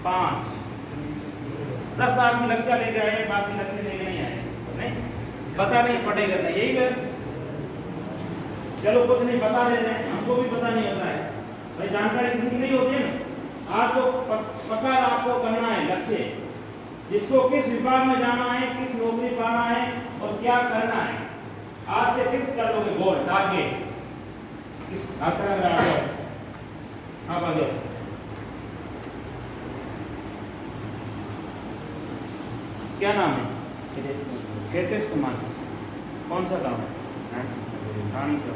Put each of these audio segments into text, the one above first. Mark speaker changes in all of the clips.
Speaker 1: 5 10 आदमी लक्ष्य लेके आए, बाकी लक्ष्य लेके नहीं आए, नहीं पता नहीं पड़ेगा ना, यही बात। चलो कुछ नहीं बता देते हैं, हमको भी पता नहीं होता है भाई, जानकारी किसी की नहीं होती है ना। आज तो पक्का आपको करना है लक्ष्य, जिसको किस विभाग में जाना है, किस नौकरी पाना है और क्या करना है, आज से फिक्स कर लोगे गोल टारगेट। आप आगे क्या नाम है? कैसे कुमार, कौन सा गाँव है? रानी का।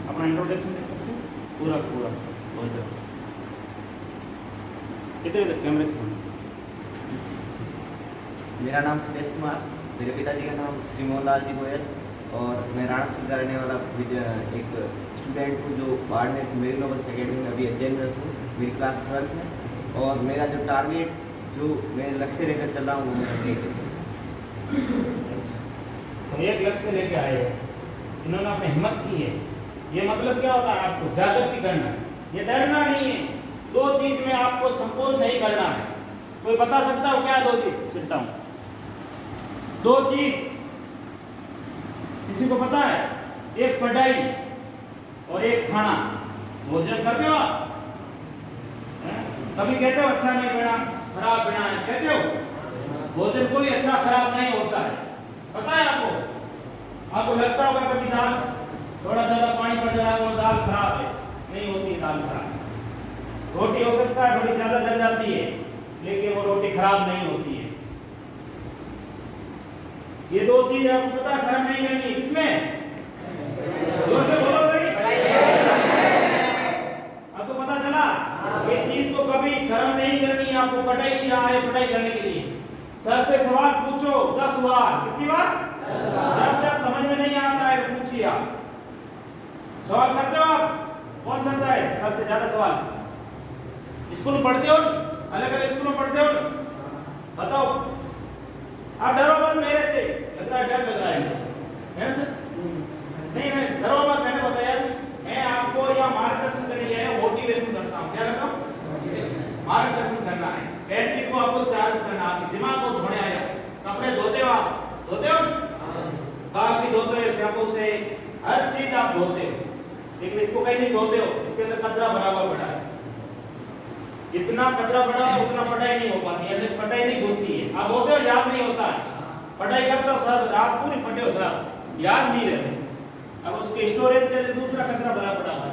Speaker 1: अपना इंट्रोडक्शन दे सकते हैं पूरा पूरा बहुत इधर कैमरे से।
Speaker 2: मेरा नाम सुरेश कुमार, मेरे पिताजी का नाम श्री मोहन लाल जी गोयल, और मैं राणा का रहने वाला एक स्टूडेंट हूँ जो बाड़मेर मेरी नोबल्स अकेडमी में अभी अध्ययनरत हूँ, मेरी क्लास 12th में। और मेरा जो टारगेट, जो मैं लक्ष्य लेकर चल रहा हूँ, वो मेरा एक है।
Speaker 1: तो एक लक्ष्य लेके आए हैं, इन्होंने अपनी हिम्मत की है। ये मतलब क्या होता है? आपको जागृति करना है, ये डरना नहीं है। 2 चीज में आपको संपूर्ण नहीं करना है। कोई बता सकता हो क्या 2 चीज? सुनता हूँ 2 चीज किसी को पता है? एक पढ़ाई और एक खाना। भोजन करते हो आप? कभी कहते हो अच्छा नहीं बना, खराब बना है, कहते हो? भोजन कोई अच्छा खराब नहीं होता है, पता है आपको? आपको लगता होगा कभी दाल थोड़ा ज्यादा पानी पड़ जाए वो दाल खराब है, नहीं होती है दाल खराब। रोटी हो सकता है थोड़ी ज्यादा जल जाती है, लेकिन वो रोटी खराब नहीं होती है। ये 2 चीज आपको पता है, शर्म नहीं करनी। किसमें? जोर से बोलो भाई। अब तो पता चला, इस चीज को कभी शर्म नहीं करनी है। आपको पढ़ाई की रहा है, पढ़ाई करने के लिए सर से सवाल पूछो, 10 सवाल। कितनी बार? 10 सवाल। जब तक समझ में नहीं आता है पूछिए आप। सवाल करते हो आप? कौन करता है सर से ज्यादा सवाल? स्कूल में पढ़ते हो, अलग अलग स्कूल में पढ़ते हो, बताओ। आप डरो मत मेरे से, लग रहा है डर लग रहा है सर? नहीं नहीं डरो मत, मैंने बताया मैं आपको यहाँ मार्गदर्शन के लिए मोटिवेशन करता हूँ। क्या करता हूँ? मार्गदर्शन करना है। बैटरी को आपको चार्ज करना, आपके दिमाग को धोने आया। कपड़े धोते हो आप? धोते हो? बाल भी धोते हो, शैम्पू से, हर चीज आप धोते हो, लेकिन इसको कहीं नहीं धोते हो। इसके अंदर कचरा भरा हुआ पड़ा है। जितना कचरा बड़ा है उतना पढ़ाई नहीं हो पाती है, पढ़ाई नहीं घुसती है। आप होते हो, याद नहीं होता है। पढ़ाई करते हो सर, रात पूरी पढ़े हो सर, याद नहीं रहते। अब उसके स्टोरेज के लिए दूसरा कचरा भरा पड़ा है।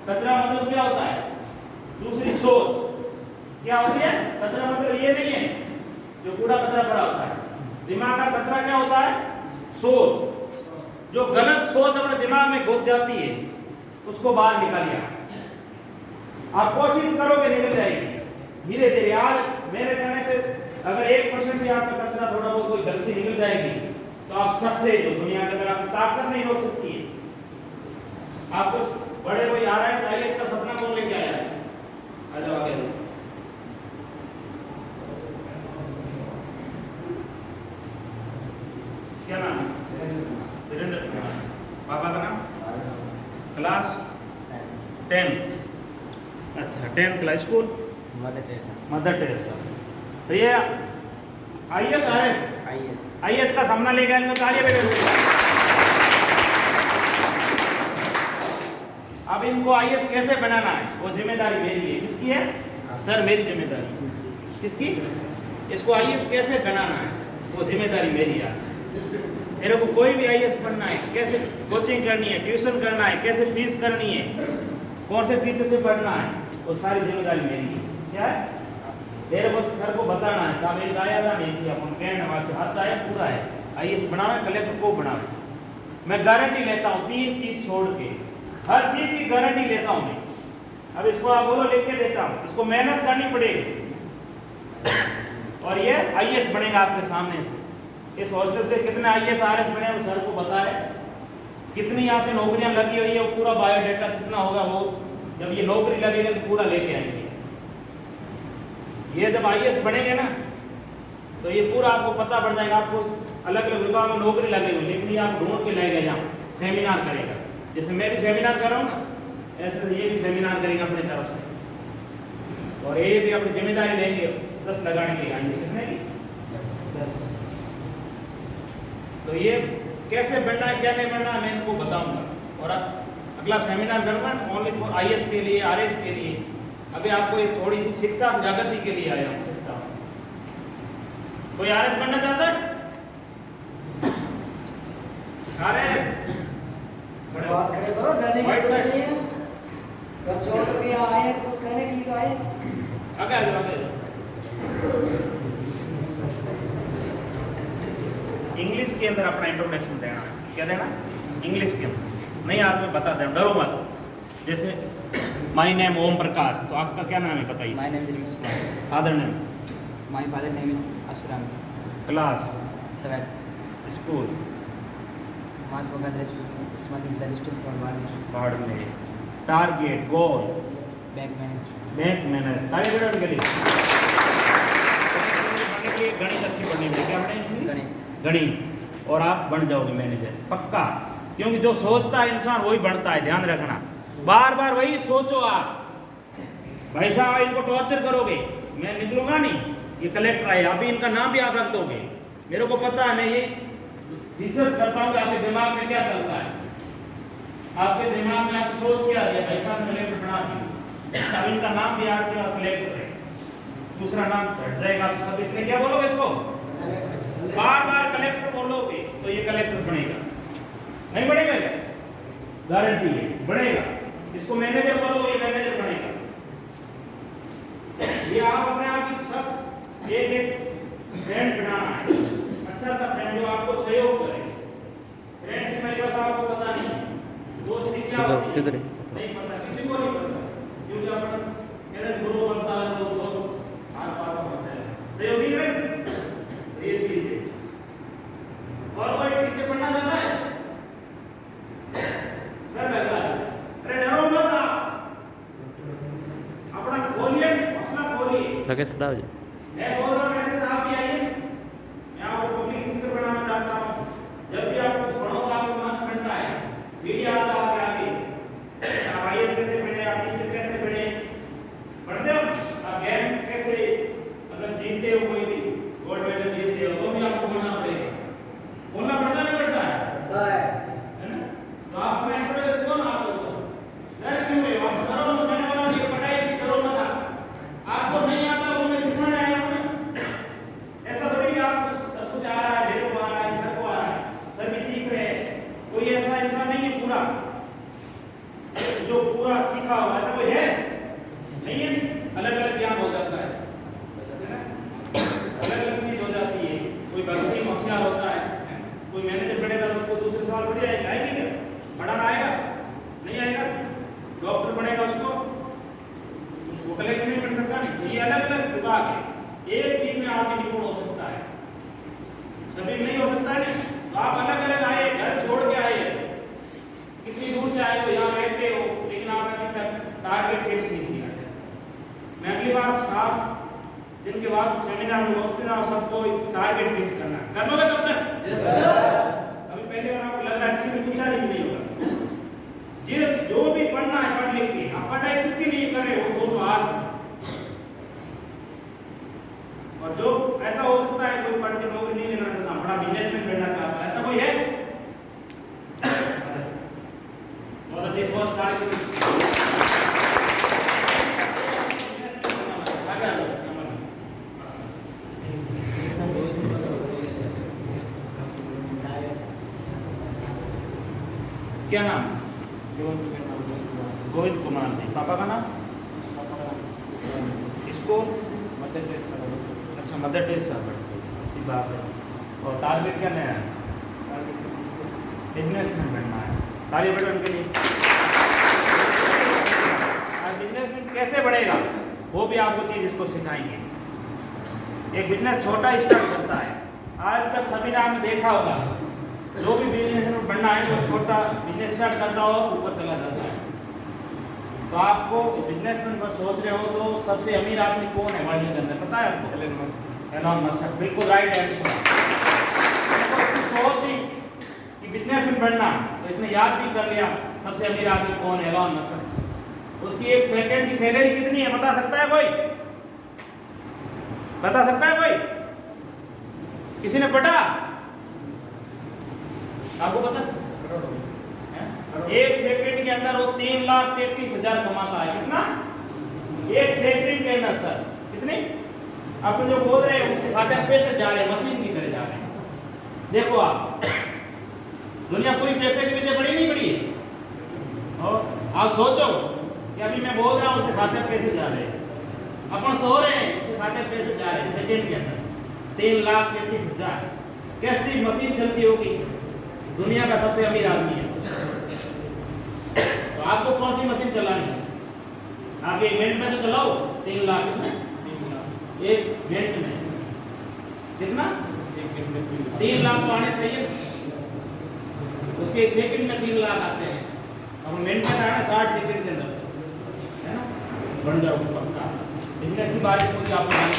Speaker 1: कचरा मतलब क्या होता है? दूसरी सोच। क्या होती है? कचरा मतलब ये नहीं है जो कूड़ा कचरा पड़ा होता है। दिमाग का कचरा क्या होता है? सोच। जो गलत सोच अपने दिमाग में घुस जाती है, उसको बाहर निकालिए। आप कोशिश करोगे, निकल जाएगी धीरे धीरे। आज मेरे कहने से अगर 1% भी आपका कचरा थोड़ा बहुत कोई गलती निकल जाएगी, तो आप सबसे जो दुनिया के अंदर आपकी ताकत नहीं हो सकती है। आपको बड़े कोई RIS IAS का सपना कौन लेके आया है? आ जाओ आगे। क्या नाम है? वीरेंद्र कुमार। पापा का नाम? क्लास 10। अच्छा 10th class. School? Mother Teresa. तो ये IAS IAS का सपना लेके आए। तालियां बजाओ। अब इनको IAS कैसे बनाना है वो जिम्मेदारी मेरी है। किसकी है? सर मेरी जिम्मेदारी। किसकी? इसको IAS कैसे बनाना है वो जिम्मेदारी मेरी है। मेरे को कोई भी IAS बनना है, कैसे कोचिंग करनी है, ट्यूशन करना है, कैसे फीस करनी है, कौन से टीचर से पढ़ना है, वो सारी जिम्मेदारी मेरी है। क्या है? मेरे को सर को बताना है, साहब एक आया था नहीं थी अपन कहने वाले हाथ चाहे पूरा है IAS बनावे, कलेक्टर को बनावे। मैं गारंटी लेता हूँ 3 चीज छोड़ के, हर चीज की गारंटी लेता हूँ मैं। अब इसको आप बोलो, लिख के देता हूँ। इसको मेहनत करनी पड़ेगी और ये IAS बनेगा आपके सामने से। इस हॉस्टल से कितने IAS RS बने वो सर को पता है। कितनी यहाँ से नौकरियां लगी हुई है, वो पूरा बायोडाटा कितना होगा, वो जब ये नौकरी लगेगा तो पूरा लेके आएंगे। ये जब IAS बनेंगे ना तो ये पूरा आपको पता पड़ जाएगा। आपको अलग अलग विभाग में नौकरी लगेगी, लेकिन ये आप ढूंढ के लाएगा, यहाँ सेमिनार करेगा। जैसे मैं भी सेमिनार कर रहा हूँ ना, ऐसे ये भी सेमिनार करेंगे अपनी तरफ से। और ये भी अपनी जिम्मेदारी लेंगे 10 लगाने की आएंगे कितने की 10। तो ये कैसे बनना है क्या नहीं बनना है मैं इनको बताऊंगा। और अब अगला सेमिनार करूंगा ओनली फॉर आईएएस के लिए आरएस के लिए। अभी आपको ये थोड़ी सी शिक्षा जागृति के लिए आया हूँ। कोई आरएस बनना चाहता है? आरएस
Speaker 3: बात खड़े करो, डरने की
Speaker 1: White
Speaker 3: कुछ
Speaker 1: shirt.
Speaker 3: नहीं है। कल छोड़ करके यहाँ आए हैं तो कुछ करने के लिए तो आए हैं।
Speaker 1: आगे आ जाओ आगे आ जाओ। इंग्लिश के अंदर अपना इंट्रोडक्शन देना है। क्या देना? इंग्लिश के अंदर नहीं आज मैं बता दे डरो मत। जैसे माय नेम ओम प्रकाश, तो आपका क्या नाम है बताइए?
Speaker 4: My name is Rimish Kumar.
Speaker 1: Father name?
Speaker 4: My father name is Ashuram.
Speaker 1: Class?
Speaker 4: 12th.
Speaker 1: School?
Speaker 4: Mahatma Gandhi Smart International School Barmer.
Speaker 1: पहाड़ में? टारगेट गोल?
Speaker 4: Bank manager.
Speaker 1: Bank manager. ताली बजाओ उनके लिए। बनने के लिए गणित अच्छी पढ़नी है। क्या पढ़ेंगे?
Speaker 4: गणित.
Speaker 1: गणित। और आप बन जाओगे मैनेजर पक्का, क्योंकि जो सोचता है इंसान वही बढ़ता है। ध्यान रखना, बार बार वही सोचो आप। भाई साहब इनको टॉर्चर करोगे, मैं निकलूंगा नहीं। ये कलेक्टर आए, अभी इनका नाम भी आप रख दोगे। मेरे को पता है, मैं ये रिसर्च करता हूँ कि आपके दिमाग में क्या चलता है, आपके दिमाग में आप सोच क्या है। भाई साहब कलेक्टर बना दी, अब इनका नाम भी आपके बाद कलेक्टर है, दूसरा नाम हट जाएगा। आप सब इतने क्या बोलोगे इसको? बार बार कलेक्टर बोलोगे तो ये कलेक्टर बनेगा। नहीं बढ़ेगा क्या? गारंटी है बढ़ेगा। इसको मैनेजर बोलो ये मैनेजर बनेगा। ये आप अपने आप की सब एक फ्रेंड बनाना है, अच्छा सा फ्रेंड जो आपको सहयोग करे। फ्रेंडशिप मेरे पास आपको पता नहीं है, दोस्ती क्या होती है नहीं पता, किसी को नहीं पता। क्योंकि अपन मेरे गुरु बनता है तो दोस्त हाथ पाता होता है, सहयोगी है ये चीज है। और कोई टीचर बनना चाहता है? डर लग रहा है? अरे डरो मत आप, अपना खोलिए, हौसला खोलिए।
Speaker 4: राकेश हटाओ जी.
Speaker 1: मैं बोल रहा हूँ मैसेज आप भी आइए। मैं आपको पब्लिक स्पीकर बनाना चाहता हूँ। जब भी आप कुछ पढ़ोगे आपको मार्क्स मिलता है, मीडिया आता है आपके आगे। आप आईएएस कैसे बने, आप टीचर कैसे बने, पढ़ते हो आप गेम कैसे, अगर जीतते हो कोई भी गोल्ड मेडल जीतते हो तो भी आपको बोलना पड़ेगा। बोलना पड़ता नहीं पड़ता है?
Speaker 3: पता है।
Speaker 1: है ना? तो आप मैं इंट्रोड्यूस कौन आप लोगों को डर क्यों है? आप करो मत, मैंने बोला कि पढ़ाई करो मत। आपको नहीं आता वो मैं सिखाने आया हूं। ऐसा थोड़ी कि आप सब कुछ आ रहा है, मेरे को आ रहा है, सर को आ रहा है, सर भी सीख रहे हैं। कोई ऐसा इंसान नहीं है पूरा जो पूरा सीखा हो, ऐसा कोई है नहीं है। अलग अलग ज्ञान हो जाता है, अलग अलग चीज हो जाती है। कोई भक्ति होशियार होता है, कोई मैनेजर बनेगा तो उसको दूसरे सवाल बढ़ जाएगा, आएगी क्या? पढ़ाना आएगा नहीं आएगा? डॉक्टर बनेगा उसको वो कलेक्टर नहीं बन सकता नहीं। ये अलग अलग विभाग है, एक चीज में आदमी निपुण हो सकता है, सभी में नहीं हो सकता नहीं। तो आप अलग अलग आए, घर छोड़ के आए, कितनी दूर से आए हो, यहाँ रहते हो, लेकिन आपने अभी तक टारगेट फेस नहीं किया। मैं अगली बार 7 दिन के बाद सेमिनार में पहुंचते ना, सबको टारगेट फेस करना है। कर लोगे तब तक? अभी पहले बार आपको लग रहा है किसी ने पूछा नहीं होगा। जिस जो भी पढ़ना है पढ़ लिख के, आप पढ़ाई किसके लिए कर रहे हो सोचो आज। और जो ऐसा हो सकता है कोई पढ़ के नौकरी नहीं लेना चाहता, बड़ा बिजनेसमैन बनना चाहता है, ऐसा कोई है? बहुत अच्छी सोच कार्य क्या नाम? गोविंद कुमार जी। पापा का नाम? स्कूल? अच्छा मदर टेरेसा। अच्छी बात है। और टारगेट क्या नया है? बिजनेसमैन बनना है। ताली बजाओ उनके लिए। बिजनेसमैन कैसे बढ़ेगा वो भी आपको चीज इसको सिखाएंगे। एक बिजनेस छोटा स्टार्ट करता है, आज तक सभी ने आपने देखा होगा, जो भी बिजनेस बनना है वो छोटा बिजनेस स्टार्ट करता हो ऊपर चला जाता है। तो आपको बिजनेसमैन पर सोच रहे हो तो सबसे अमीर आदमी कौन है वर्ल्ड के अंदर पता है आपको? Elon Musk. बिल्कुल राइट आंसर। सोच ही कि बिजनेसमैन बनना तो इसने याद भी कर लिया सबसे अमीर आदमी कौन है, एलन मस्क। उसकी 1 सेकंड की सैलरी कितनी है बता सकता है कोई? बता सकता है कोई? किसी ने पढ़ा? आपको पता? एक सेकंड के अंदर वो 3,33,000 कमाता है। कितना? एक सेकंड के अंदर सर कितने? आप जो बोल रहे हैं उसके खाते में पैसे जा रहे हैं, मशीन की तरह जा रहे हैं। देखो आप, दुनिया पूरी पैसे के पीछे पड़ी नहीं पड़ी है? और आप सोचो कि अभी मैं बोल रहा हूँ उसके खाते में पैसे जा रहे हैं, अपन सो रहे हैं उसके खाते में पैसे जा रहे हैं सेकंड के अंदर 3,33,000। कैसी मशीन चलती होगी? दुनिया का सबसे अमीर आदमी है। तो आपको कौन सी मशीन चलानी है? आप 1 मिनट में तो चलाओ 3 लाख में, 1 मिनट में कितना? 3 लाख तो आने चाहिए। उसके 1 सेकंड में 3 लाख आते हैं। अब मिनट में आना 60 सेकंड के अंदर, है ना? बन जाओगे पक्का। बिजनेस की बात पूरी आपको जानकारी।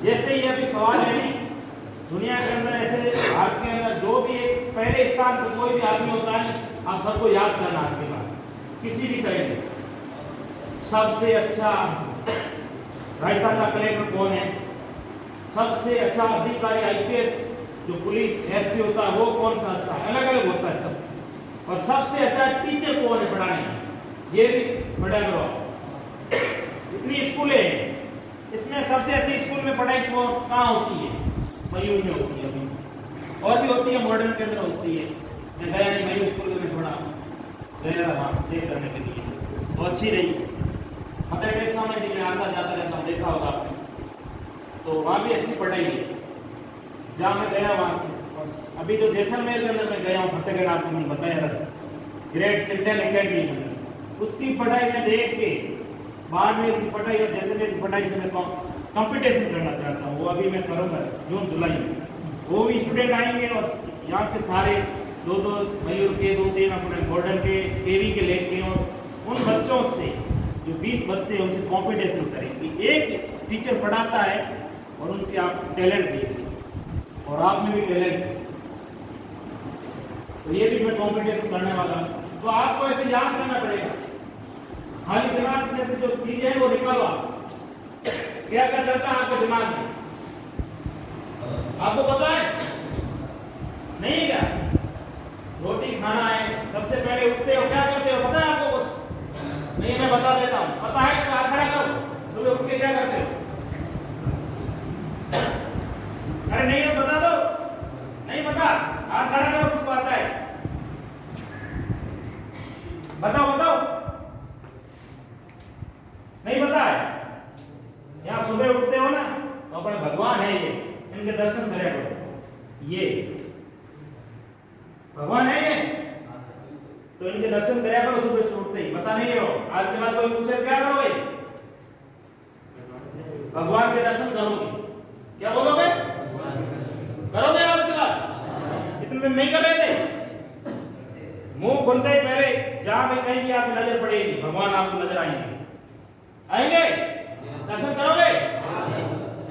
Speaker 1: जैसे ये अभी सवाल है नहीं, दुनिया के अंदर ऐसे भारत के अंदर जो भी एक पहले स्थान पर कोई भी आदमी होता है, आप सबको याद करना आपके बाद किसी भी तरीके से। सबसे अच्छा राजस्थान का कलेक्टर कौन है? सबसे अच्छा अधिकारी आईपीएस जो पुलिस एसपी होता है वो कौन सा अच्छा है? अलग अलग होता है सब। और सबसे अच्छा टीचर कौन है पढ़ाने? ये भी पढ़ा करो। इतनी स्कूलें हैं, इसमें सबसे अच्छी स्कूल में पढ़ाई कहाँ होती है? मयूर में होती है। और भी होती है, मॉडर्न के अंदर होती है। मैं गया नहीं मयूर स्कूल में, थोड़ा गया वहाँ चेक करने के लिए, तो अच्छी रही। मदर टेरेसा में भी मैं आता जाता रहता हूँ, देखा होगा आपने। तो वहाँ भी अच्छी पढ़ाई है जहाँ मैं गया वहाँ से। और अभी जो जैसलमेर के अंदर मैं गया हूँ, फतेहगढ़, आपको मैंने बताया था, ग्रेट चिल्ड्रन एकेडमी में, उसकी पढ़ाई में देख के बाड़मेर की पढ़ाई और जैसलमेर की पढ़ाई से मैं कंपटीशन करना चाहता हूँ। वो अभी मैं करूँगा जून जुलाई में। वो भी स्टूडेंट आएंगे और यहाँ के सारे 2-2 मयूर के 2-3 अपने मॉडर्न के केवी के लेके, और उन बच्चों से जो 20 बच्चे हैं उनसे कंपटीशन करेंगे। एक टीचर पढ़ाता है और उनके आप टैलेंट देखिए, और आप में भी टैलेंट है, तो ये भी मैं कंपटीशन करने वाला हूँ। तो आपको ऐसे याद करना पड़ेगा, खाली दिमाग में से जो चीजें हैं वो निकालो आप। क्या क्या चलता है आपके दिमाग में? आपको पता है? नहीं क्या? रोटी खाना है, सबसे पहले उठते हो क्या करते हो? पता है आपको कुछ? नहीं, मैं बता देता हूँ। पता है? तो हाथ खड़ा करो। सुबह उठ के क्या करते हो? अरे नहीं है, बता दो। नहीं पता? हाथ खड़ा करो, किसको आता है? बताओ बताओ। नहीं पता है? यहाँ सुबह उठते हो ना, तो अपने भगवान है ये, इनके दर्शन करे करो। ये भगवान है ये, तो इनके दर्शन कराया करो सुबह उठते ही। पता नहीं हो? आज के बाद कोई पूछे क्या करोगे? भगवान के दर्शन करोगे। क्या बोलोगे? करोगे आज के बाद? इतने दिन नहीं कर रहे थे? मुंह खुलते ही पहले जहां भी कहीं भी आपकी नजर पड़ेगी, भगवान आपको नजर आएंगे। आएंगे? दर्शन करोगे?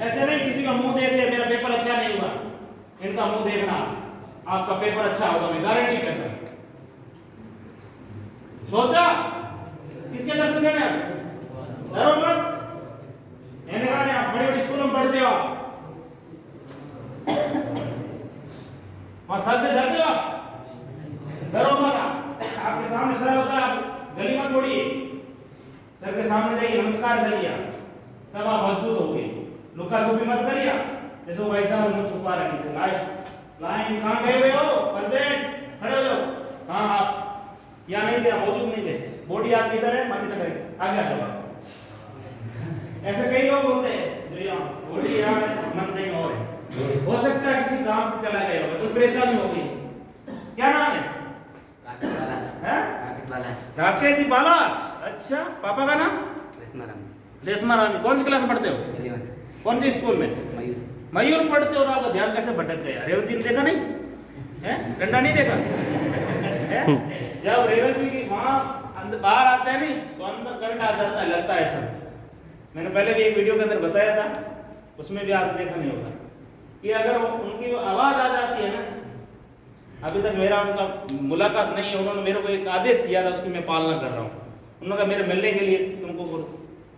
Speaker 1: ऐसे नहीं किसी का मुंह देख लिया, मेरा पेपर अच्छा नहीं हुआ, इनका मुंह देखना, आपका पेपर अच्छा होगा, मैं गारंटी करता हूं। सोचा किसके दर्शन करने? डरो मत। मैंने कहा आप बड़े बड़े स्कूलों में पढ़ते हो, वहां सर से डरते हो? डरो मत। आपके सामने सर होता है, आप गली मत छोड़िए, सर के सामने जाइए, नमस्कार करिए, तब आप मजबूत होंगे। लुका छुपी मत करिए, जैसे भाई साहब मुंह छुपा रहे हैं। लास्ट लाइन कहां गए हुए हो? प्रेजेंट, खड़े हो जाओ। हाँ आप या नहीं थे, मौजूद नहीं थे, बॉडी आपकी इधर है, मन इधर है, आगे आ जाओ। ऐसे कई लोग होते हैं जो यहाँ बॉडी यहाँ है, मन कहीं और है। हो सकता है किसी काम से चला गया होगा, तो परेशानी होगी। क्या नाम है? राकेश जी बालाज। अच्छा, पापा का नाम? रेशमा रानी। कौन सी क्लास में पढ़ते हो? कौन सी स्कूल में? मयूर पढ़ते हो। आपका ध्यान कैसे भटक गया? रेवती ने देखा नहीं है? डंडा नहीं देखा है? जब रेवती की माँ अंदर बाहर आते हैं नहीं, तो अंदर करंट आ जाता है, लगता है ऐसा। मैंने पहले भी एक वीडियो के अंदर बताया था, उसमें भी आपने देखा नहीं होगा कि अगर उनकी आवाज आ जाती है ना, अभी तक मेरा उनका मुलाकात नहीं है, उन्होंने मेरे को एक आदेश दिया था, उसकी मैं पालना कर रहा हूँ। उन्होंने कहा मेरे मिलने के लिए तुमको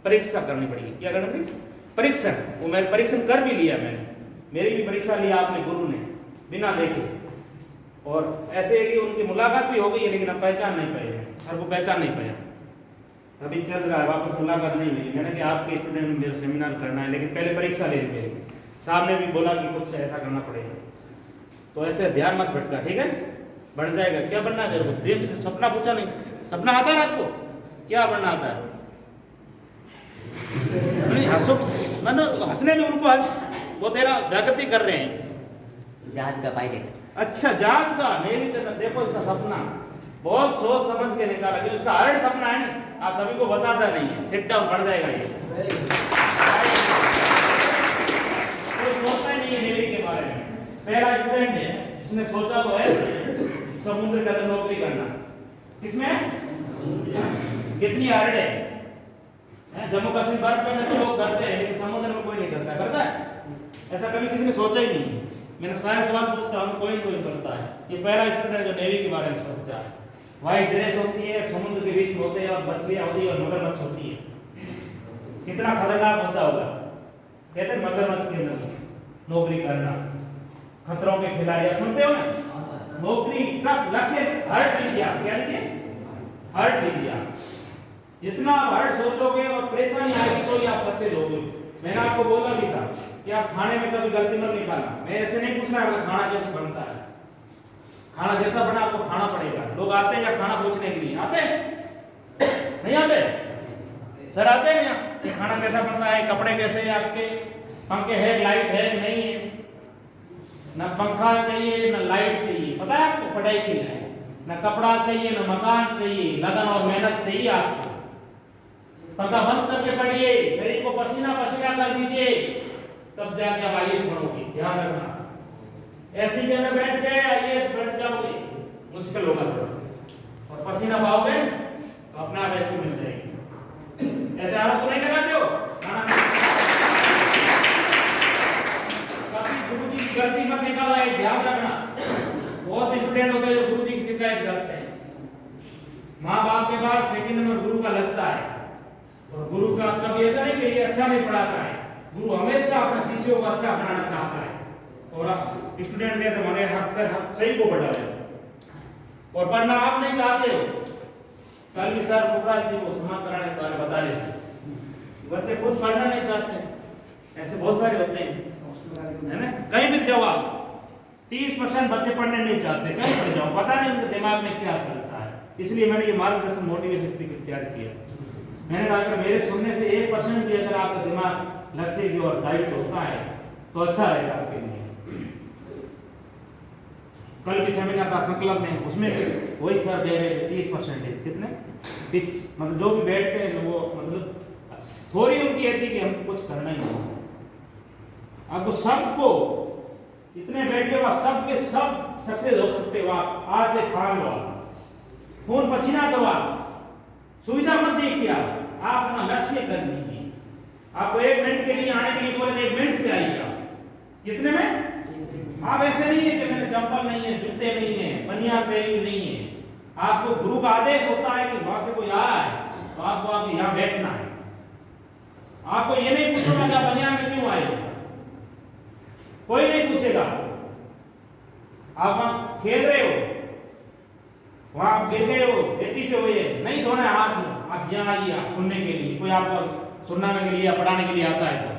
Speaker 1: परीक्षा करनी पड़ेगी। क्या करना पड़ेगी? परीक्षण। वो मैंने परीक्षण कर भी लिया, मैंने मेरी भी परीक्षा लिया आपने गुरु ने बिना देखे, और ऐसे है कि उनकी मुलाकात भी हो गई है, लेकिन अब पहचान नहीं पाए, सर को पहचान नहीं पाया, अभी चल रहा है, वापस मुलाकात नहीं हुई। मैंने कि आपके स्टूडेंट में मेरा सेमिनार करना है, लेकिन पहले परीक्षा ले मेरी। साहब ने भी बोला कि कुछ ऐसा करना पड़ेगा, तो ऐसे ध्यान मत भटका, ठीक है? बढ़ जाएगा। क्या बनना है तेरे को? प्रेम से सपना पूछा नहीं, सपना आता है आपको? क्या बनना आता है? नहीं हंसो, मन हंसने दो उनको, हंस, वो तेरा जागृति कर रहे हैं।
Speaker 4: जहाज का पायलट।
Speaker 1: अच्छा, जहाज का नेवी का। देखो इसका सपना बहुत सोच समझ के निकाला, कि इसका हर सपना है ना, आप सभी को बताता नहीं है। सेट डाउन बढ़ जाएगा ये, कोई सोचता ही नहीं है नेवी के बारे में। पहला स्टूडेंट है, इसने सोचा तो है समुद्र के अंदर नौकरी करना। किसमें? कितनी हार्ड है? जम्मू कश्मीर बर्फ में तो लोग करते हैं, लेकिन समुद्र में कोई नहीं करता। करता है? ऐसा कभी किसी ने सोचा ही नहीं। मैंने सारे सवाल पूछता हूँ, कोई करता है। ये पहला स्टूडेंट जो नेवी के बारे में सोचा है। व्हाइट ड्रेस होती है, समुद्र के बीच में होते हैं, और मछलियां होती है, और मगरमच्छ होती है। कितना खतरनाक होता होगा। कहते हैं मगरमच्छ के अंदर नौकरी करना, खतरों के खिलाड़ी। सुनते हो ना? नौकरी का लक्ष्य हर्ट लीजिए। क्या लीजिए? हर्ट लीजिए। जितना आप हर्ट सोचोगे और परेशानी आएगी, तो ही आप सक्सेस होगे। मैंने आपको बोला भी था कि आप खाने में कभी गलती मत निकालना। मैं ऐसे नहीं पूछना है खाना कैसे बनता है, खाना जैसा बना आपको खाना पड़ेगा। लोग आते हैं या खाना पूछने के लिए? आते नहीं आते? सर आते हैं यहाँ खाना कैसा बनता है, कपड़े कैसे हैं आपके, पंखे है, लाइट है, नहीं है? ना पंखा चाहिए ना लाइट चाहिए, पता है आपको? पढ़ाई के लिए ना कपड़ा चाहिए ना मकान चाहिए, लगन और मेहनत चाहिए आपको। पंखा बंद करके पढ़िए, शरीर को पसीना पसीना कर दीजिए, तब जाके आप आईएएस बनोगे। ध्यान रखना, एसी के अंदर बैठ गए आईएएस बन जाओगे, मुश्किल होगा थोड़ा। और पसीना पाओगे तो अपना आप ऐसी मिल जाएगी। ऐसे आवाज तो नहीं लगाते हो? कभी गुरु जी की गलती मत निकाला है, ध्यान रखना। बहुत स्टूडेंट होते हैं जो गुरु जी की शिकायत करते हैं। माँ बाप के बाद सेकंड नंबर गुरु का लगता है, और गुरु का कभी ऐसा नहीं कि ये अच्छा नहीं पढ़ाता है। गुरु हमेशा अपने शिष्यों को अच्छा बनाना चाहता है, और स्टूडेंट में तो हमारे हक सही को पढ़ाए, और पढ़ना आप नहीं चाहते हो। कल भी सर फुकराज जी को समाज कराने के बारे में बता रहे थे, बच्चे खुद पढ़ना नहीं चाहते। ऐसे बहुत सारे होते हैं, है ना? कहीं भी जाओ आप, 30% बच्चे पढ़ने नहीं चाहते, कहीं पर जाओ, पता नहीं उनके दिमाग में क्या चलता है। इसलिए मैंने ये मार्गदर्शन मोटिवेशन स्पीकर तैयार किया। मैंने कहा मेरे सुनने से 1% भी अगर आपका दिमाग लक्ष्य की ओर डाइवर्ट होता है तो अच्छा रहेगा आपके लिए। कल की सेमिनार था संकल्प में, उसमें वही सर दे रहे थे 30%। कितने पिच, मतलब जो भी बैठते हैं वो, मतलब थोड़ी उनकी है कि हम कुछ करना ही नहीं। आपको सबको इतने बैठे हो, सब के सब सक्सेस हो सकते हो। आप आज से ठान लो, खून पसीना दो, आप सुविधा मत देखिए, आप अपना लक्ष्य कर लीजिए। आपको 1 मिनट के लिए आने के लिए बोले 1 मिनट से आइए। कितने में? आप ऐसे नहीं है कि मैंने चप्पल नहीं है, जूते नहीं है, बनियान पहनी नहीं है। आपको गुरु का आदेश होता है कि वहां से कोई आ रहा है तो आपको आके यहाँ बैठना है। आपको ये नहीं पूछना कि आप बनियान में क्यों आए, कोई नहीं पूछेगा। आप वहां खेल रहे हो, वहां आप गिर गए हो, खेती से हुए, नहीं धोना है हाथ में, आप यहाँ आइए, आप सुनने के लिए। कोई आपको सुनाने के लिए या पढ़ाने के लिए आता है तो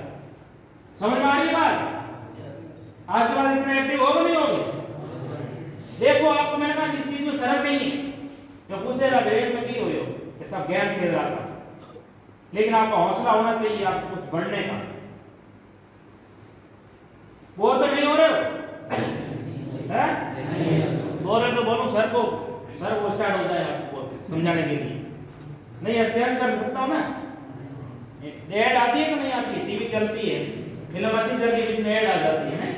Speaker 1: समझ में आ रही है बात? आज के बाद इतने एक्टिव होगे नहीं होगे? देखो आपको मैंने कहा जिस चीज में शर्म नहीं है, जो पूछेगा ग्रेड में क्यों हो, ऐसा ज्ञान खेल रहा था। लेकिन आपका हौसला होना चाहिए आपको कुछ बढ़ने का। बोल तो नहीं हो रहे हो? बोल रहे तो बोलो सर को, सर वो स्टार्ट हो जाए आपको समझाने के लिए। नहीं चेंज कर सकता हूँ ना। ऐड आती है कि नहीं आती है? टीवी चलती है, फिल्म अच्छी चलती है, इसमें ऐड आ जाती है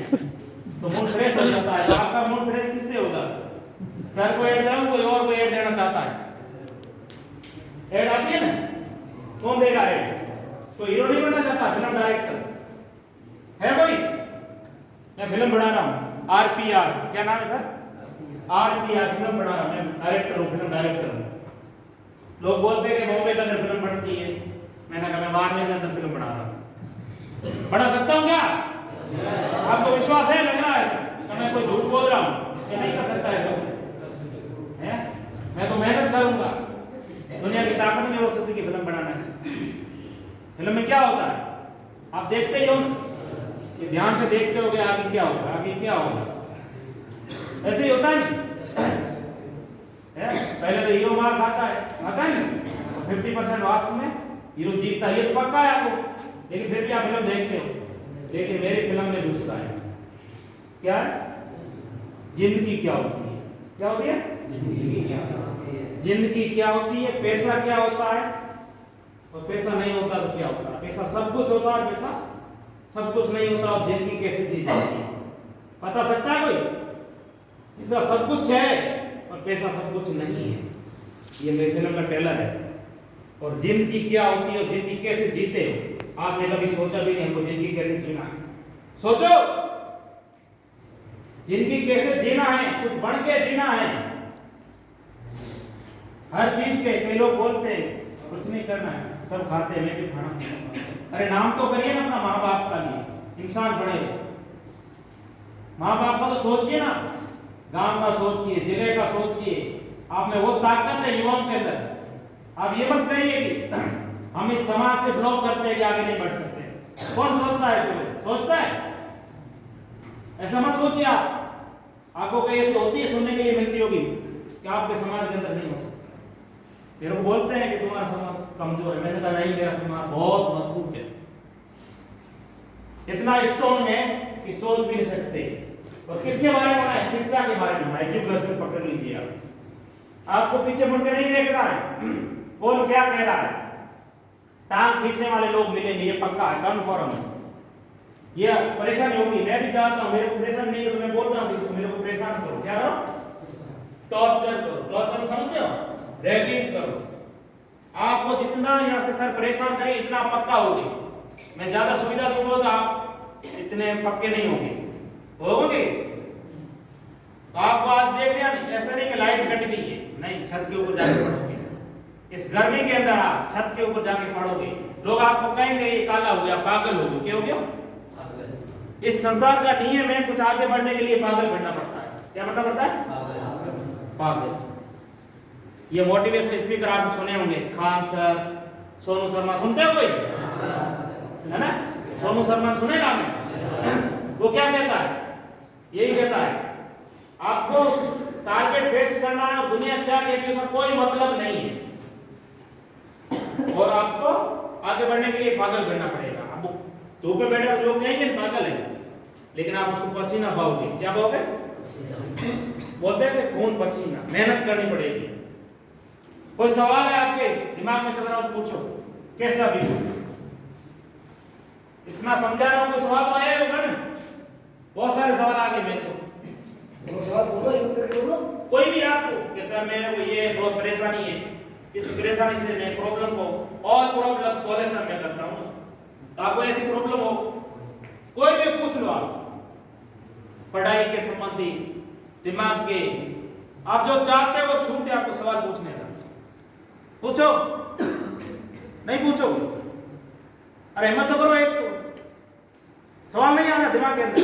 Speaker 1: तो मूड फ्रेश हो जाता है। तो आपका मूड फ्रेश किससे होगा? सर को ऐड देना, कोई और को ऐड देना चाहता है? ऐड आती है ना, कौन देगा ऐड? तो हीरो नहीं बनना चाहता, फिल्म डायरेक्टर है कोई? मैं फिल्म बना रहा हूँ, आरपीआर, क्या नाम है सर? आरपीआर फिल्म बना रहा हूँ, मैं डायरेक्टर हूँ, फिल्म डायरेक्टर हूँ। लोग बोलते हैं कि बॉम्बे के अंदर फिल्म बनती है, मैंने कहा मैं बाड़मेर में अंदर फिल्म बना रहा हूँ। बना सकता हूँ क्या? आपको विश्वास है? लग रहा है तो मैं कोई झूठ बोल रहा हूँ कि नहीं कर सकता ऐसा है? मैं तो मेहनत करूंगा। दुनिया की ताकत नहीं हो सकती कि फिल्म बनाना है। फिल्म में क्या होता है आप देखते ही हो, कि ध्यान से देखते हो कि आगे क्या होगा, आगे क्या होगा। ऐसे ही होता है नहीं है? पहले तो हीरो मार खाता है नहीं, 50% वास्तव में हीरो जीतता है, ये तो पक्का है आपको। लेकिन फिर भी आप फिल्म देखते हो। लेकिन मेरी फिल्म में दूसरा है। क्या है? जिंदगी क्या होती है? क्या होती है जिंदगी क्या होती है? पैसा क्या होता है और पैसा नहीं होता तो क्या होता है? पैसा सब कुछ होता है, पैसा सब कुछ नहीं होता। और जिंदगी कैसे जी जाती है बता सकता है कोई? इसका सब कुछ है और पैसा सब कुछ नहीं है। ये मेरी फिल्म का ट्रेलर है। और जिंदगी क्या होती है और जिंदगी कैसे जीते हो? आपने कभी सोचा भी नहीं हमको जिंदगी कैसे जीना है? सोचो जिंदगी कैसे जीना है, कुछ बन के जीना है। हर चीज के कई लोग बोलते हैं कुछ नहीं करना है, सब खाते हैं, मैं भी खाना। अरे नाम तो करिए ना अपना माँ बाप का लिए, इंसान बने। माँ बाप का तो सोचिए ना, गांव का सोचिए, जिले का सोचिए। आप में वो ताकत है युवाओं के अंदर। आप ये मत कहिए कि हम इस समाज से ब्लॉक करते हैं कि आगे नहीं बढ़ सकते। कौन सोचता है ऐसे? सोचता है? ऐसा मत सोचिए आप। आपको कहीं ऐसी होती है सुनने के लिए मिलती होगी कि आपके समाज के अंदर नहीं हो सकता। मेरे को बोलते हैं कि तुम्हारा समाज कमजोर है। मैंने कहा नहीं, मेरा समाज बहुत मजबूत है, इतना स्ट्रॉन्ग है कि सोच भी नहीं सकते। और किसके बारे में है? शिक्षा के बारे में। एजुकेशन पकड़ लीजिए आप। आपको पीछे मुड़ के नहीं देख रहा है कौन क्या कह रहा है। टांग खींचने वाले लोग मिलेंगे, ये पक्का है, कन्फर्म है। ये परेशानी होगी, मैं भी चाहता हूं। मेरे को परेशान नहीं है तो मैं बोलता हूं किसी को मेरे को परेशान करो। क्या करो? टॉर्चर करो। टॉर्चर समझते हो? रैगिंग करो। आपको जितना यहां से सर परेशान करे इतना पक्का होगे। मैं ज्यादा सुविधा दूंगा तो आप इतने पक्के नहीं होंगे। तो आपको आज देख लिया, ऐसा नहीं कि लाइट कट गई है, नहीं, छत के ऊपर जाके पढ़ोगे। इस गर्मी के अंदर आप छत के ऊपर जाके पढ़ोगे, लोग आपको कहेंगे ये काला हो गया, पागल हो गया। क्या हो गया? इस संसार का नियम है, कुछ आगे बढ़ने के लिए पागल बनना पड़ता है। क्या बनना पड़ता है? पागल। ये मोटिवेशनल स्पीकर आपने सुने होंगे, खान सर, सोनू शर्मा। सुनते हो कोई? है ना? सोनू शर्मा सुनेगा आपने? वो क्या कहता है? यही कहता है आपको टारगेट फेस करना है और दुनिया क्या कहती है उसका कोई मतलब नहीं है। और आपको आगे बढ़ने के लिए पागल बनना पड़ेगा। अब धूप में बैठे लोग कहेंगे पागल है, लेकिन आप उसको पसीना पाओगे। क्या पाओगे? बोलते हैं कि खून पसीना, मेहनत करनी पड़ेगी। कोई सवाल है आपके दिमाग में चल रहा हो पूछो, कैसा भी हो। इतना समझा रहा हूं, कोई सवाल तो आया होगा ना? बहुत सारे सवाल आ गए मेरे को। कोई भी आपको कि सर मेरे को ये बहुत परेशानी है, इस परेशानी से मैं प्रॉब्लम को और प्रॉब्लम सॉल्यूशन में करता हूं। तो आपको ऐसी प्रॉब्लम हो, कोई भी पूछ लो आप, पढ़ाई के संबंधी, दिमाग के, आप जो चाहते हो वो छूट है आपको सवाल पूछने का। पूछो, नहीं पूछो? अरे हिम्मत तो करो, एक तो सवाल नहीं आ रहा दिमाग के अंदर।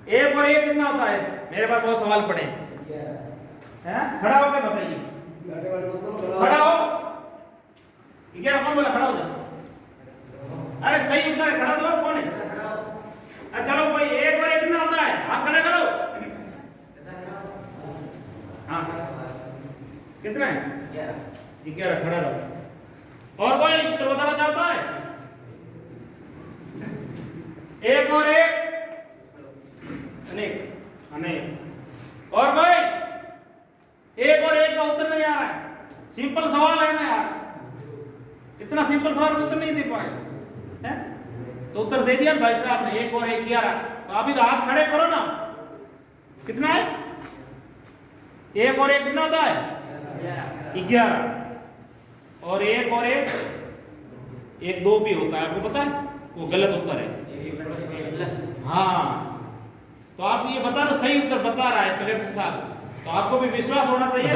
Speaker 1: एक और एक कितना होता है? मेरे पास बहुत सवाल पड़े हैं। खड़ा होकर बताइए, खड़ा हो। क्या कौन बोला खड़ा हो जा? अरे सही उत्तर है, खड़ा तो कौन है? अरे चलो कोई एक और एक कितना होता है? हाथ खड़ा करो। हाँ कितना है? 11। खड़ा रहो। और कोई उत्तर बताना चाहता है? एक और एक अनेक अनेक। और भाई एक और एक का उत्तर नहीं आ रहा है। सिंपल सवाल है ना यार, इतना सिंपल सवाल का उत्तर नहीं दे पाए हैं? तो उत्तर दे दिया भाई साहब ने, एक और एक 11। तो अभी तो हाथ खड़े करो ना। कितना है? एक और एक कितना होता है? 11। और एक और एक 2 भी होता है, आपको पता है? वो गलत उत्तर है। हाँ, तो आप ये बता रहे सही उत्तर बता रहा है कलेक्टर साहब, तो आपको भी विश्वास होना चाहिए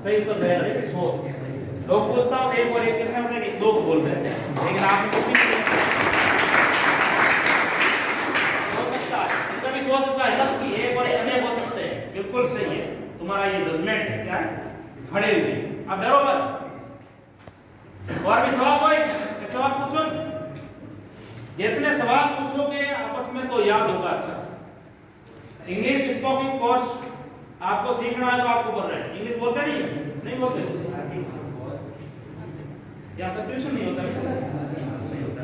Speaker 1: सही उत्तर दे रहे हैं। लोग पूछता हूँ एक और एक कितने होते हैं, दो को बोल रहे थे, लेकिन आपने किसी को कभी सोच सकता है सब की एक और एक अनेक हो सकते हैं, बिल्कुल सही है तुम्हारा ये जजमेंट है। क्या है? खड़े हुए, अब डरो मत। और भी सवाल कोई सवाल पूछो, जितने सवाल पूछोगे आपस में तो याद होगा अच्छा से। इंग्लिश स्पोकन कोर्स आपको सीखना है तो आपको बोल रहे हैं, इंग्लिश बोलते नहीं बोलते या सब्स्टिट्यूशन नहीं होता, नहीं होता।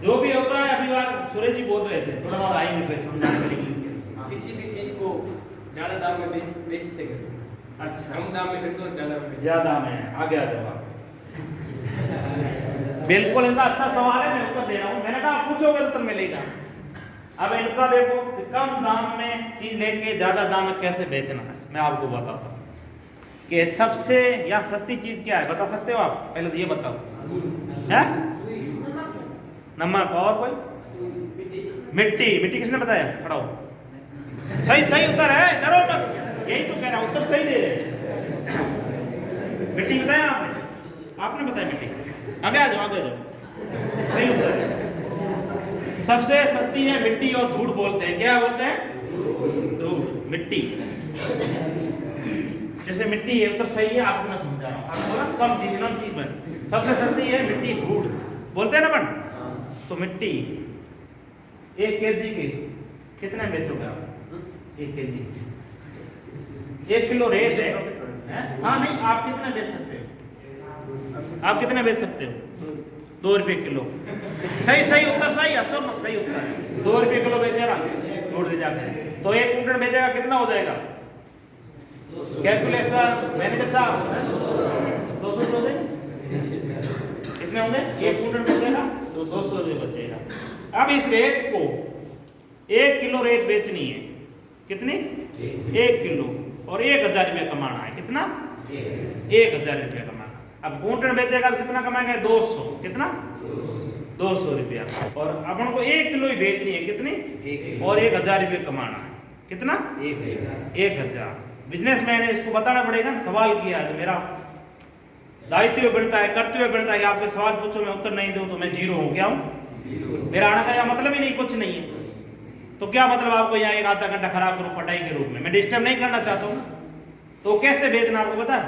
Speaker 1: जो भी होता है अभी बार सूरज जी बोल रहे थे, थोड़ा बहुत आएंगे फिर समझाने के लिए।
Speaker 5: किसी भी चीज को ज्यादा दाम में बेचते कैसे?
Speaker 1: अच्छा,
Speaker 5: कम दाम में खरीदो,
Speaker 1: ज्यादा में आगे आ जाओ आप। बिल्कुल इनका अच्छा सवाल है, मैं उत्तर दे रहा हूँ। मैंने कहा पूछोगे उत्तर मिलेगा। अब इनका देखो कम दाम में चीज लेके ज्यादा दाम में कैसे बेचना है, मैं आपको बताता हूँ कि सबसे या सस्ती चीज क्या है, बता सकते हो आप? पहले तो ये बताओ। है नमक और कोई? मिट्टी किसने बताया? खड़ा हो, सही उत्तर है, डरो मत, यही तो कह रहा हूं, उत्तर सही दे रहे। मिट्टी बताया आपने बताया मिट्टी। आगे आ जाओ, सही उत्तर है। सबसे सस्ती है मिट्टी और धूड़ बोलते हैं। क्या बोलते हैं? धूड़, मिट्टी। जैसे मिट्टी है उत्तर सही है, आपको मैं समझा रहा हूँ। आपको बोला कम चीज में सबसे सस्ती है मिट्टी, धूड़ बोलते हैं ना बन। तो मिट्टी 1 kg के कितने बेचोगे आप? 1 kg 1 किलो रेट है। हाँ नहीं, आप कितने बेच सकते हो? आप कितने बेच सकते हो? 2 रुपये किलो। सही उत्तर, सही असम सही उत्तर है। 2 रुपये किलो बेचेगा, जोड़ दे जाकर तो 1 कुंटल बेचेगा, कितना हो जाएगा? कैलकुलेशन मैनेजर साहब 200 हो गए, कितने होंगे? 1 कुंटल बेचेगा 200 रुपये बचेगा। अब इस रेट को 1 किलो रेट बेचनी है, कितनी? 1 किलो, और 1000 रुपये कमाना है। कितना? 1000 रुपये कमाना। अब कुंटल बेचेगा तो कितना कमाएगा? 200। कितना? 200 रुपया। और अपन को 1 किलो ही बेचनी है, कितनी? और 1000 रुपये कमाना है। कितना? 1000। बिजनेसमैन है, इसको बताना पड़ेगा ना। सवाल किया है तो मेरा दायित्व बढ़ता है, कर्तव्य बढ़ता है कि आपके सवाल पूछो, मैं उत्तर नहीं दूं तो मैं जीरो हूं। क्या हूं? मेरा आने का यह मतलब ही नहीं, कुछ नहीं है। तो क्या मतलब आपको यहाँ 1 आधा घंटा खराब करूं पढ़ाई के रूप में? मैं डिस्टर्ब नहीं करना चाहता हूं। तो कैसे बेचना आपको पता है?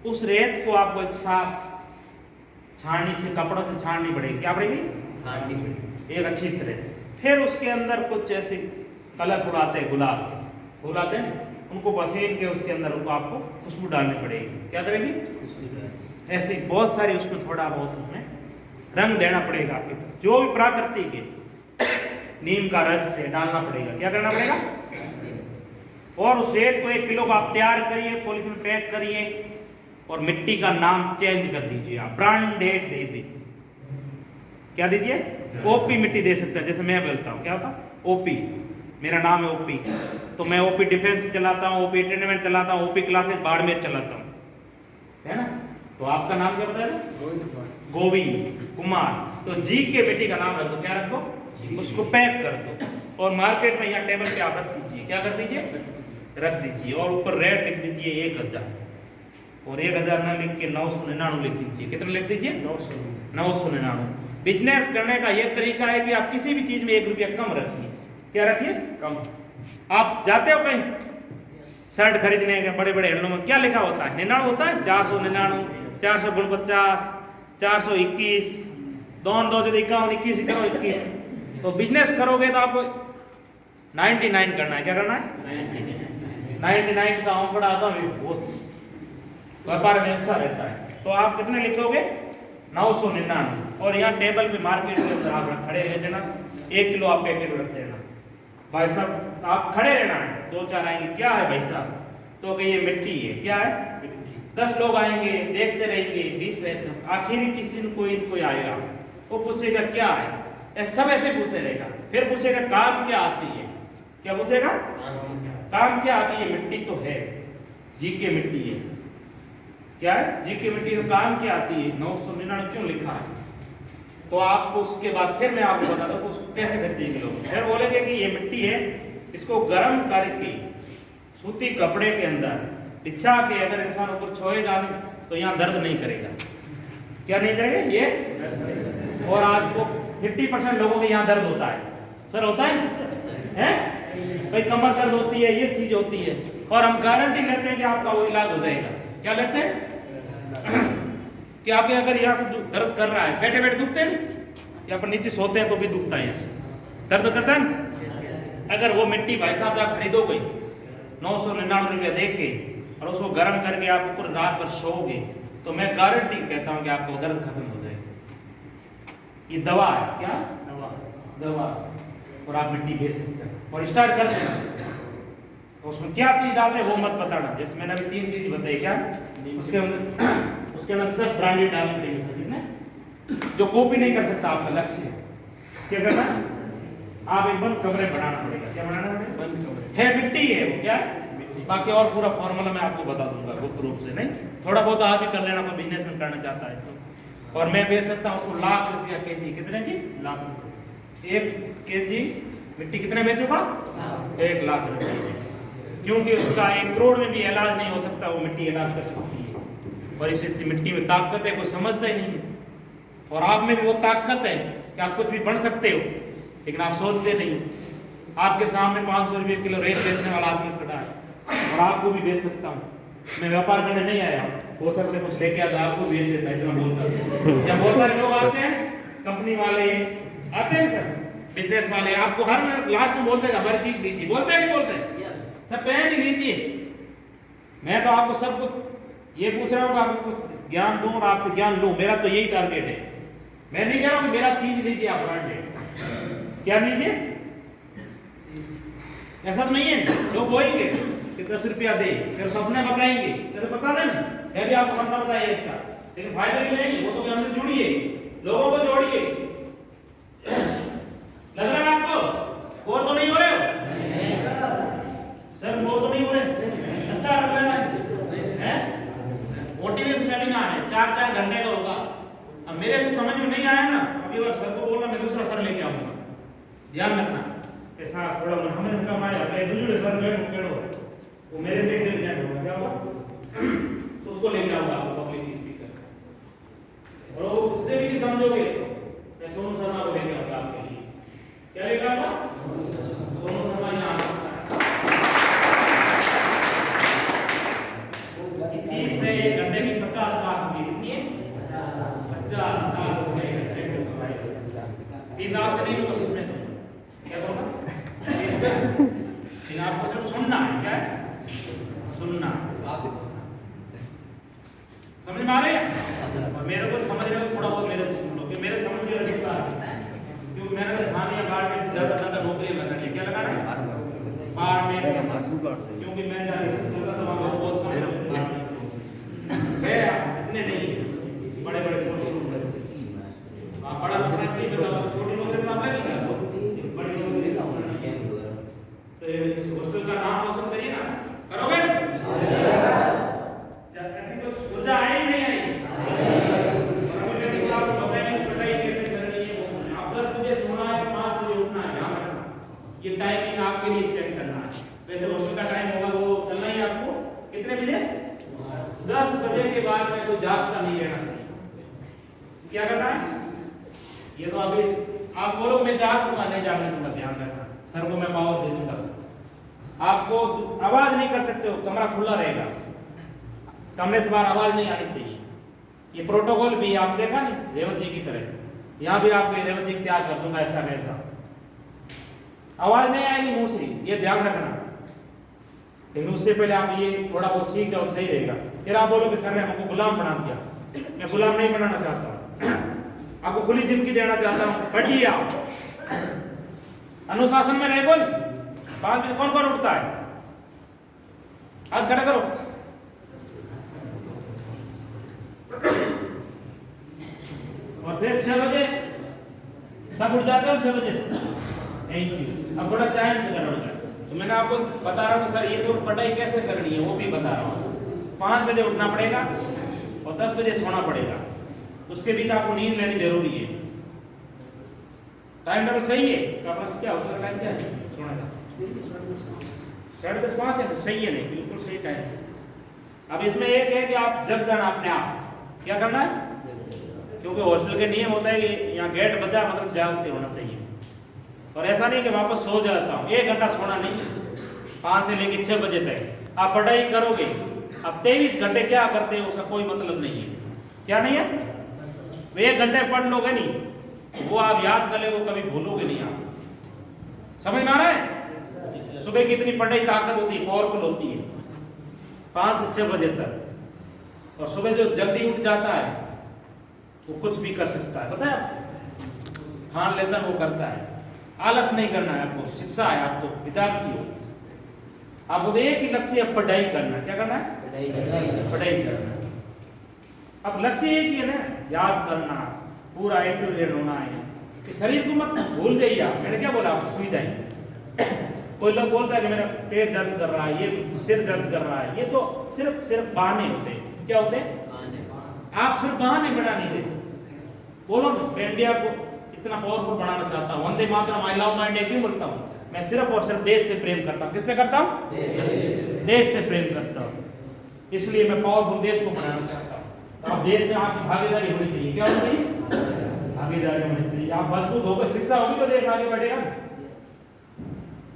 Speaker 1: उस रेत को आपको एक साफ छाननी से, कपड़ों से छाननी पड़ेगी। क्या पड़ेगी? छाननी पड़ेगी एक अच्छी तरह से। फिर उसके अंदर कुछ ऐसे कलरफुल आते हैं, गुलाब के फूल आते हैं, उनको पसीन के उसके अंदर उनको आपको खुशबू डालनी पड़ेगी। क्या करेंगी? ऐसे बहुत सारी उसमें थोड़ा बहुत उसमें रंग देना पड़ेगा आपके पास, जो भी प्राकृतिक है, नीम का रस से डालना पड़ेगा। क्या करना पड़ेगा? और उस रेत को 1 किलो का आप तैयार करिए, पॉलीथीन में पैक करिए, और मिट्टी का नाम चेंज कर दीजिए, आप ब्रांडेड दे दीजिए। क्या दीजिए? ओपी मिट्टी दे सकते हैं। जैसे मैं बोलता हूँ, क्या होता? ओपी, मेरा नाम है ओपी, तो मैं ओपी डिफेंस चलाता हूँ, ओपी एंटरटेनमेंट चलाता हूँ, ओपी क्लासेस बाड़मेर चलाता हूँ, है ना? तो आपका नाम क्या बताया? गोविंद कुमार। तो जी के मिट्टी का नाम रख दो। क्या रख दो? उसको पैक कर दो, और मार्केट में यहाँ टेबल पे आप रख दीजिए। क्या कर दीजिए? रख दीजिए, और ऊपर रेट लिख दीजिए 1000, और 1000 ना लिख के 999 लिख दीजिए। कितना लिख दीजिए? 999। बिजनेस करने का यह तरीका है कि आप किसी भी चीज में 1 रुपया कम रखिए। क्या रखिए? कम। आप जाते हो कहीं शर्ट खरीदने के, बड़े बड़े हैंडलूम में क्या लिखा होता है? 99 होता है, 499, 449, 421, 2 जब 51, 21 करो 21। तो बिजनेस करोगे तो आपको 99 करना है। क्या करना है? 99 का आंकड़ा आता है, व्यापार में अच्छा रहता है। तो आप कितने लिखोगे? 999। और यहाँ टेबल पे मार्केट के अंदर आप खड़े रह जाना, 1 किलो आप पैकेट रख देना। भाई साहब आप खड़े रहना है, 2-4 आएंगे, क्या है भाई साहब? तो ये मिट्टी है। क्या है? 10 लोग आएंगे, देखते रहेंगे, 20 रहते, आखिर किसी न कोई आएगा, वो पूछेगा क्या है, सब ऐसे पूछते रहेगा। फिर पूछेगा काम क्या आती है? क्या पूछेगा? काम क्या आती है? मिट्टी तो है, जी के मिट्टी है। क्या है? जी के मिट्टी का काम क्या आती है? 999 क्यों लिखा है? तो आपको उसके बाद फिर मैं आपको बता दूं उसको कैसे खरीदेंगे लोग। फिर बोलेंगे कि ये मिट्टी है, इसको गर्म करके सूती कपड़े के अंदर बिछा के अगर इंसान ऊपर छोएगा नहीं तो यहाँ दर्द नहीं करेगा। क्या नहीं करेगा ये? और आज को 50% लोगों के यहाँ दर्द होता है। सर होता है? भाई कमर दर्द होती है, ये चीज होती है, और हम गारंटी लेते हैं कि आपका वो इलाज हो जाएगा। क्या लेते हैं? कि आपके अगर यहाँ से दर्द कर रहा है, बैठे बैठे दुखते हैं, या पर नीचे सोते हैं तो भी दुखता है, दर्द करता है ना। अगर वो मिट्टी भाई साहब से आप खरीदोगे 999 रुपया दे के और उसको गर्म करके आप ऊपर रात भर सोओगे तो मैं गारंटी कहता हूँ कि आपको दर्द खत्म हो जाएगा। ये दवा है। क्या दवा? और आप मिट्टी बेच सकते हैं और स्टार्ट कर सकते हैं। उसमें क्या चीज डालते हैं वो मत बताना। जैसे मैंने अभी 3 चीज बताई, क्या उसके अंदर 10 ब्रांडेड डालने देंगे सर ने, जो कॉपी नहीं कर सकता आपका लक्ष्य। क्या करना? आप एक बंद कमरे बनाना पड़ेगा। क्या बनाना पड़ेगा? बंद कमरे है, मिट्टी है वो, क्या है? बाकी और पूरा फॉर्मूला मैं आपको बता दूंगा गुप्त रूप से, नहीं थोड़ा बहुत आप ही कर लेना, कोई बिजनेस में करना चाहता है तो। और मैं बेच सकता हूँ उसको लाख रुपया केजी। कितने की? लाख रुपये। 1 केजी मिट्टी कितने बेचूंगा? 1 लाख रुपये। क्योंकि उसका 1 करोड़ में भी इलाज नहीं हो सकता, वो मिट्टी इलाज कर सकती है। और इस मिट्टी में ताकत है, कोई समझता ही नहीं है। और आप में भी वो ताकत है कि आप कुछ भी बन सकते हो, लेकिन आप सोचते नहीं हो। आपके सामने 500 रुपये किलो रेत बेचने वाला आदमी खड़ा है और आपको भी बेच सकता हूँ। मैं व्यापार करने नहीं आया, हो सकता है कुछ लेके आता आपको बेच देता है, इतना बोलता हूँ। जब बहुत सारे लोग आते हैं, कंपनी वाले आते हैं सर, बिजनेस वाले, आपको हर लास्ट में बोलते हैं हमारी चीज लीजिए। बोलते हैं कि बोलते हैं? सर पेन ही लीजिए। मैं तो आपको सब कुछ ये पूछ रहा हूँ, आपको कुछ ज्ञान दूं और आपसे ज्ञान लूं, मेरा तो यही टारगेट है। मैं नहीं कह रहा हूँ कि मेरा चीज लीजिए आप ब्रांडेड। क्या लीजिए? ऐसा तो नहीं है। लोग बोलेंगे कि 10 रुपया दे, फिर सपने बताएंगे, जैसे बता दें ना, मैं भी आपको सपना बताइए इसका, लेकिन फायदा भी नहीं। वो तो हमसे जुड़िए, लोगों को जोड़िए। लग रहा है आपको? और तो नहीं हो रहे हो सर? वो तो नहीं हो रहे? अच्छा लग रहा है? मोटिवेशन सेमिनार है, 4-4 घंटे का होगा। अब मेरे से समझ में नहीं आया ना, अभी बार सर को बोलना, मैं दूसरा सर लेके आऊंगा। ध्यान रखना कि साथ थोड़ा हमें कम आया, दूसरे सर जो है वो मेरे से इंटेलिजेंट होगा। क्या होगा? तो उसको लेके आऊंगा आपको पब्लिक स्पीकर। और उससे भी नहीं समझोगे तो मैं सोनू शर्मा को लेके आऊंगा आपके लिए। क्या लेके आऊंगा? सोनू शर्मा यहाँ आ सकता है। उसकी फीस है 1 घंटे की 50 लाख रुपए। कितनी है? 50 लाख रुपए घंटे को कमाई। फीस आपसे नहीं लूंगा, इसमें तो क्या बोला? लेकिन आपको सिर्फ सुनना है। क्या है? सुनना। समझ में आ रही है? और मेरे को समझ रहे हो थोड़ा बहुत मेरे को सुन लो, कि मेरे समझ के लगता है, क्योंकि मैंने तो खाने या बाढ़ में ज्यादा नौकरियां लगानी है। क्या लगाना है? बाढ़ में, क्योंकि मैं रिसर्च करता था वहां बहुत कम है, इतने नहीं बड़े बड़े कोर्स आप बड़ा सक्सेस नहीं बता, छोटी नौकरी में आप लगेगा, बड़ी नौकरी तो हॉस्टल का नाम रोशन करिए ना, करोगे ना? ऐसी तो सोचा आई नहीं आई। आपको बताएंगे पढ़ाई कैसे करनी है। आप 10 बजे सोना है, 5 बजे उठना है, ध्यान रखना। ये टाइमिंग आपके लिए सेट करना है। वैसे हॉस्टल का टाइम होगा वो चलना ही आपको कितने बजे? 10 बजे के बाद में कोई जागता नहीं रहना चाहिए। क्या करना है? ये तो अभी आप बोलो मैं जागूंगा, नहीं जागने दूंगा, ध्यान रखना। सर को मैं पावर दे दूंगा, आपको आवाज नहीं कर सकते हो, कमरा खुला रहेगा, कमरे से बाहर आवाज नहीं आनी चाहिए। ये प्रोटोकॉल भी आप देखा नहीं रेवत जी की तरह, यहाँ भी आप रेवत जी तैयार कर दूंगा ऐसा वैसा, आवाज नहीं आएगी मुंह से, ये ध्यान रखना। लेकिन उससे पहले आप ये थोड़ा बहुत सीख जाओ, सही रहेगा। फिर आप बोलोगे सर ने हमको गुलाम बना दिया। मैं गुलाम नहीं बनाना चाहता, आपको खुली जिंदगी देना चाहता हूँ। पढ़िए आप, अनुशासन में रहे। बोल 5 बजे कौन कौन उठता है? हाथ खड़ा करो। और फिर 6 बजे सब उठ जाते हो। 6 बजे थैंक यू। अब थोड़ा टाइम से करना होगा, तो मैंने आपको बता रहा हूँ कि सर ये तो पढ़ाई कैसे करनी है वो भी बता रहा हूँ। 5 बजे उठना पड़ेगा और 10 बजे सोना पड़ेगा। उसके बीच आपको नींद लेनी जरूरी है। टाइम टेबल सही है? अपना क्या उसका टाइम क्या है सोने का? 10:30 5 है तो सही है, नहीं बिल्कुल सही टाइम है। अब इसमें एक है कि आप जग जाना अपने आप, क्या करना है, क्योंकि हॉस्टल के नियम होता है कि यहाँ गेट बजा मतलब जागते होना चाहिए। और ऐसा नहीं कि वापस सो जाता हूँ, 1 घंटा सोना नहीं है, 5 से लेकर 6 बजे तक आप पढ़ाई करोगे। अब 23 घंटे क्या करते हो उसका कोई मतलब नहीं है, क्या नहीं है, 1 घंटे पढ़ लोगे नहीं, वो आप याद कर लोगे, कभी भूलोगे नहीं आप। समझ में आ रहा है? सुबह कितनी पढ़ाई ताकत होती है, पावरफुल होती है, 5 से 6 बजे तक। और सुबह जो जल्दी उठ जाता है वो कुछ भी कर सकता है, पता है आप, ठान लेता है वो करता है। आलस नहीं करना है आपको, शिक्षा है, आप तो विद्यार्थी हो, आपको तो एक ही लक्ष्य है, पढ़ाई करना। क्या करना है? पढ़ाई करना। अब लक्ष्य एक ही है ना, याद करना, पूरा इंटेलिजेंट होना है। कि शरीर को मत भूल जाइए आप। मैंने क्या बोला आपको, सुविधाएं। कोई लोग बोलता है कि मेरा पेट दर्द कर रहा है, ये सिर दर्द कर रहा है, ये तो सिर्फ बहाने होते हैं। क्या होते हैं? आप सिर्फ बहाने बना नहीं देते। बोलो ना, मैं इंडिया को इतना पावरफुल बनाना चाहता हूँ, Vande Mataram, I love my India क्यों बोलता हूँ? मैं सिर्फ और सिर्फ देश से प्रेम करता हूँ। किससे करता हूँ? देश से प्रेम करता हूँ। इसलिए मैं पावरफुल देश को बनाना चाहता हूँ। तो अब देश में आपकी भागीदारी होनी चाहिए। क्या होनी चाहिए? भागीदारी होनी चाहिए। आप मजबूत होकर शिक्षा होगी तो देश आगे बढ़ेगा,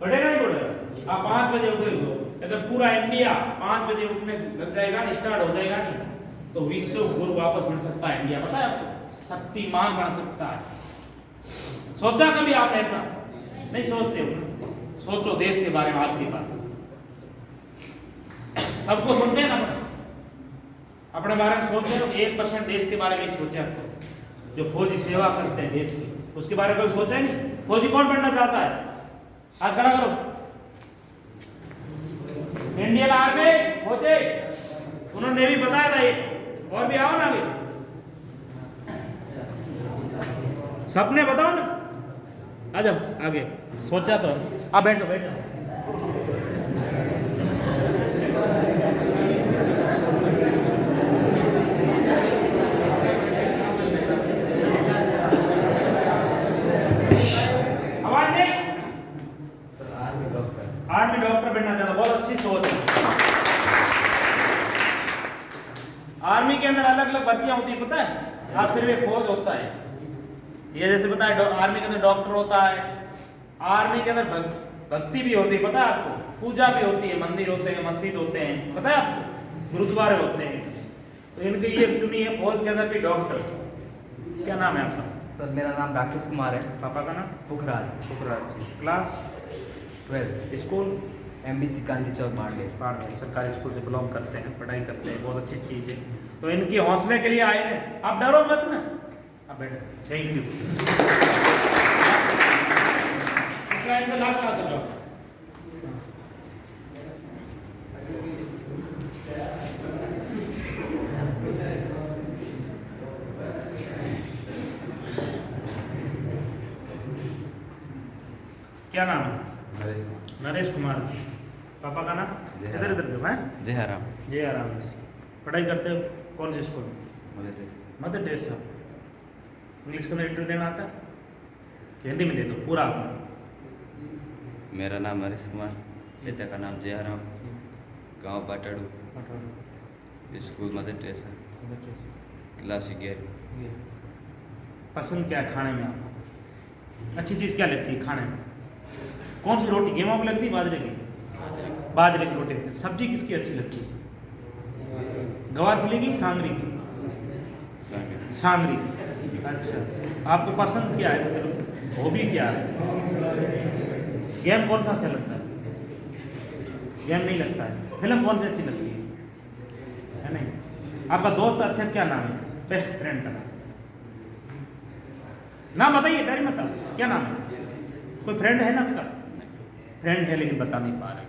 Speaker 1: बढ़ेगा नहीं बढ़ेगा? आप 5 बजे उठे हो, अगर पूरा इंडिया 5 बजे उठने लग जाएगा ना, स्टार्ट हो जाएगा नहीं, तो विश्व गुरु वापस बन सकता है इंडिया। पता है आपको? शक्तिमान बन सकता है। सोचा कभी आपने ऐसा? नहीं सोचते हो। सोचो देश के बारे में आज की बात। सबको सुनते हैं ना, अपने बारे में सोचते हो, 1% देश के बारे में सोचा, जो फौजी सेवा करते हैं देश की, उसके बारे में कभी सोचा ही नहीं। फौजी कौन बनना चाहता है? हाथ खड़ा करो। इंडियन आर्मी फौजी, उन्होंने भी बताया था ये। और भी आओ ना आगे, सपने बताओ ना, आ जाओ आगे। सोचा तो आप बैठो बैठो। आवाज नहीं? आर्मी डॉक्टर बनना चाहता, बहुत अच्छी सोच है। आर्मी के अंदर अलग अलग भर्तियां होती है, पता है? आप सिर्फ एक फौज होता है, ये जैसे पता है आर्मी के अंदर डॉक्टर होता है, आर्मी के अंदर भक्ति भी होती है, पता है आपको? पूजा भी होती है, मंदिर होते हैं, मस्जिद होते हैं, पता है आपको? गुरुद्वारे होते हैं। तो इनके ये चुनी है फौज के अंदर भी डॉक्टर। क्या नाम है आपका?
Speaker 4: सर मेरा नाम राकेश कुमार है।
Speaker 1: पापा का नाम?
Speaker 4: पुखराज।
Speaker 1: पुखराज। क्लास
Speaker 4: 12।
Speaker 1: स्कूल?
Speaker 4: MBC गांधी चौक बाड़मेर।
Speaker 1: बाड़मेर सरकारी स्कूल से बिलोंग करते हैं, पढ़ाई करते हैं, बहुत अच्छी चीज़ है। तो इनकी हौसले के लिए आए हैं, आप डरो मत ना। अब बैठो, थैंक यू। लास्ट बात करो। क्या नाम है? नरेश कुमार। पापा का नाम? इधर इधर दो। हैं? जय आराम जी। पढ़ाई करते हो कौन से स्कूल में? Mother Teresa. इंग्लिश के अंदर इंटरव्यू देना आता है? हिंदी में दे दो पूरा अपना।
Speaker 6: मेरा नाम नरेश कुमार, पिता का नाम जयाराम, गांव पाटाड़ू, स्कूल मदर टेरेसा, क्लास 11।
Speaker 1: पसंद क्या है खाने में आपको? अच्छी चीज़ क्या लगती है खाने में? कौन सी रोटी गेहूं की लगती है बाजरे की? बाजरे की रोटी से। सब्जी किसकी अच्छी लगती है? गवार फली की, सांगरी की? सांगरी। अच्छा, आपको पसंद क्या है, मतलब हॉबी क्या है? गेम कौन सा अच्छा लगता है? गेम नहीं लगता है। फिल्म कौन सी अच्छी लगती है नहीं? आपका दोस्त अच्छा क्या नाम है? बेस्ट फ्रेंड का नाम बताइए, डर मत आप। क्या नाम है? कोई फ्रेंड है ना आपका? फ्रेंड है लेकिन बता नहीं पा रहे,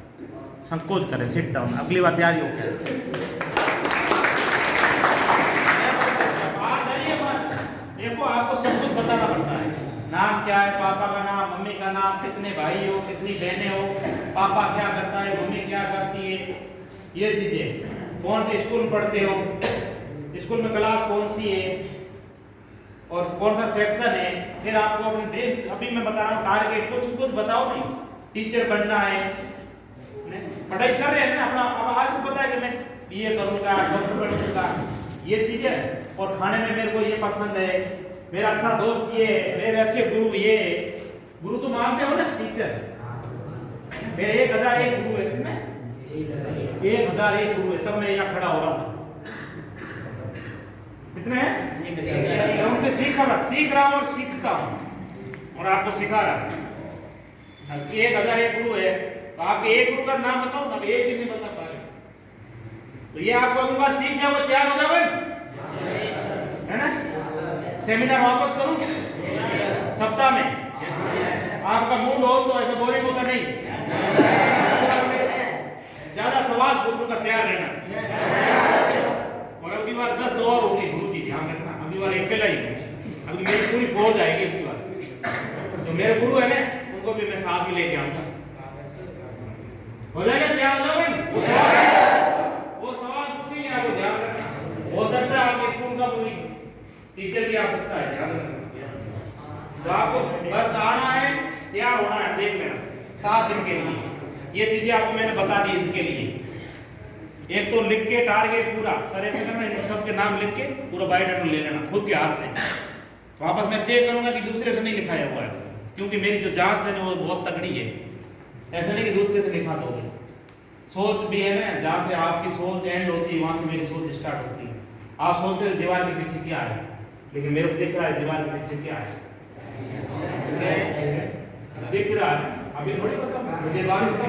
Speaker 1: संकोच करें। सिट डाउन, अगली बार तैयारी हो गया। देखो आपको सब कुछ बताना पड़ता है। नाम क्या है? पापा का नाम, मम्मी का नाम, कितने भाई हो, कितनी बहनें हो, पापा क्या करता है, मम्मी क्या करती है, ये चीजें। कौन से स्कूल में पढ़ते हो, स्कूल में क्लास कौन सी है और कौन सा सेक्शन है। फिर आपको अपने ड्रीम, अभी मैं बता रहा हूँ टारगेट, कुछ बताओ नहीं। टीचर बनना है, पढ़ाई कर रहे हैं ना अपना। अब आपको पता है कि मैं ये करूँगा, डॉक्टर बनूंगा, ये चीज़ें। और खाने में मेरे को ये पसंद है, मेरा अच्छा दोस्त ये, मेरे अच्छे गुरु ये। गुरु तो मानते हो ना, टीचर। मेरे 1001 गुरु है, कितने? 1001 गुरु है, तब मैं यहाँ खड़ा हो रहा हूँ। कितने हैं? मैं उनसे सीख रहा हूँ और सीखता हूँ और आपको सिखा रहा हूँ। 1001 गुरु है, तो आपके एक गुरु का नाम बताओ ना, एक भी नहीं बता पा रहे। तो ये आपको अगली बार सीख जाओगे, तैयार हो जाओगे, है ना? सेमिनार वापस करूं सप्ताह में? आपका मूड हो तो ऐसा बोरिंग होता नहीं, ज्यादा सवाल पूछूंगा, तैयार रहना। और अगली बार 10 और होंगे गुरु की, ध्यान रखना। अगली बार अकेला ही, अगली मेरी पूरी फौज आएगी अगली बार। तो मेरे गुरु है ना, उनको भी मैं साथ में लेके आऊंगा। हो जाएगा, तैयार हो जाओगे? वो सवाल पूछेंगे, आपको ध्यान रखना। हो सकता है आपके स्कूल का कोई टीचर भी आ सकता है, ध्यान रखना। तो आपको बस आना है, तैयार होना है, देख लेना 7 दिन के लिए। ये चीजें आपको मैंने बता दी इनके लिए। एक तो लिख के टारगेट पूरा सर ऐसे करना, इन सबके नाम लिख के पूरा बायोडाटा ले लेना खुद के हाथ से। वापस मैं चेक करूंगा कि दूसरे से नहीं लिखाया हुआ है, क्योंकि मेरी जो जांच है वो बहुत तगड़ी है। ऐसा नहीं कि दूसरे से लिखा दोगे। सोच भी है ना, जहाँ से आपकी सोच एंड होती है वहां से मेरी सोच स्टार्ट होती है। आप सोचते हो दीवार के पीछे क्या है, लेकिन मेरे को दिख रहा है दीवार के पीछे क्या है, दिख रहा है। अभी थोड़ी पता मुझे बात बता,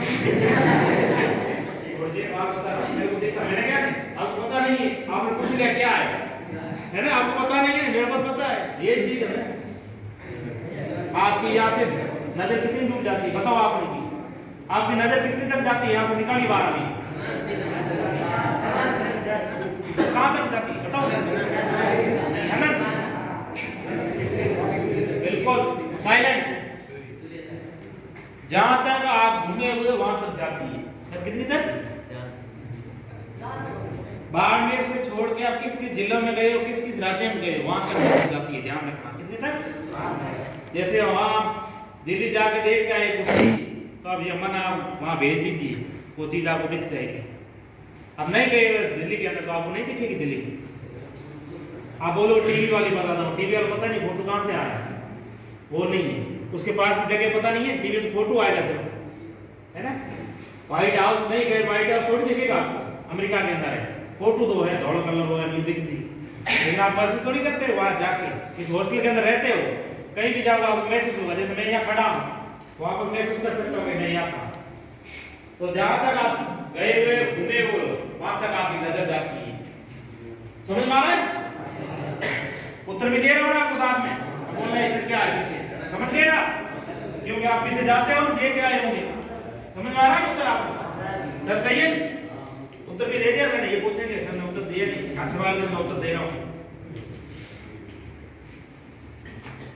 Speaker 1: मेरे को दिखा, मैंने क्या नहीं, आपको पता नहीं है, आपने पूछ लिया क्या है ना? आपको पता नहीं है, मेरे को पता है। ये चीज है ना। आपकी यहाँ से नजर कितनी दूर जाती है बताओ? आपने की आपकी नजर कितनी तक जाती है? यहाँ से निकाली बाहर अभी कहाँ तक जाती है बताओ? है ना? बिल्कुल साइलेंट। जहां तक आप घूमे हुए वहां तक जाती है। सर कितनी तक? बाड़मेर से छोड़ के आप किस किस जिलों में गए हो, किस किस राज्य में गए हो, वहां तक जाती है। ध्यान रखना। कितनी तक? जैसे वहां दिल्ली जाके देख के आए कुछ, तो अब यमन आप वहां भेज दीजिए, वो चीज आपको दिख जाएगी। अब नहीं गए दिल्ली के अंदर तो आपको नहीं दिखेगी दिल्ली। आप बोलो टीवी वाली बता दो, टीवी वाला पता नहीं फोटो कहां से आ रहा है, वो नहीं है। उसके पास की जगह पता नहीं है, टीवी तो फोटो आएगा सिर्फ, है ना? व्हाइट हाउस नहीं गए, व्हाइट हाउस थोड़ी दिखेगा आपको, अमेरिका के अंदर है, फोटो तो है, धौला कलर हो नीचे किसी, लेकिन आप महसूस थोड़ी करते हो वहां जाके। इस हॉस्टल के अंदर रहते हो, कहीं भी जाओगे आपको महसूस होगा। जैसे मैं यहाँ खड़ा हूँ, वापस महसूस कर सकता हूँ मैं यहाँ था। तो जहां तक आप गए हुए घूमे हुए वहां तक आपकी नजर जाती है। समझ में आ रहा है? उत्तर भी दे रहा हूँ ना आपको साथ में, बोलना इधर क्या है पीछे, समझ गए ना? क्योंकि आप पीछे जाते हो देख के आए होंगे। समझ में आ रहा है उत्तर आपको? सर सही है? उत्तर भी दे दिया मैंने। ये पूछेंगे सर ने उत्तर दिया नहीं, हाँ सवाल में मैं उत्तर दे रहा हूँ।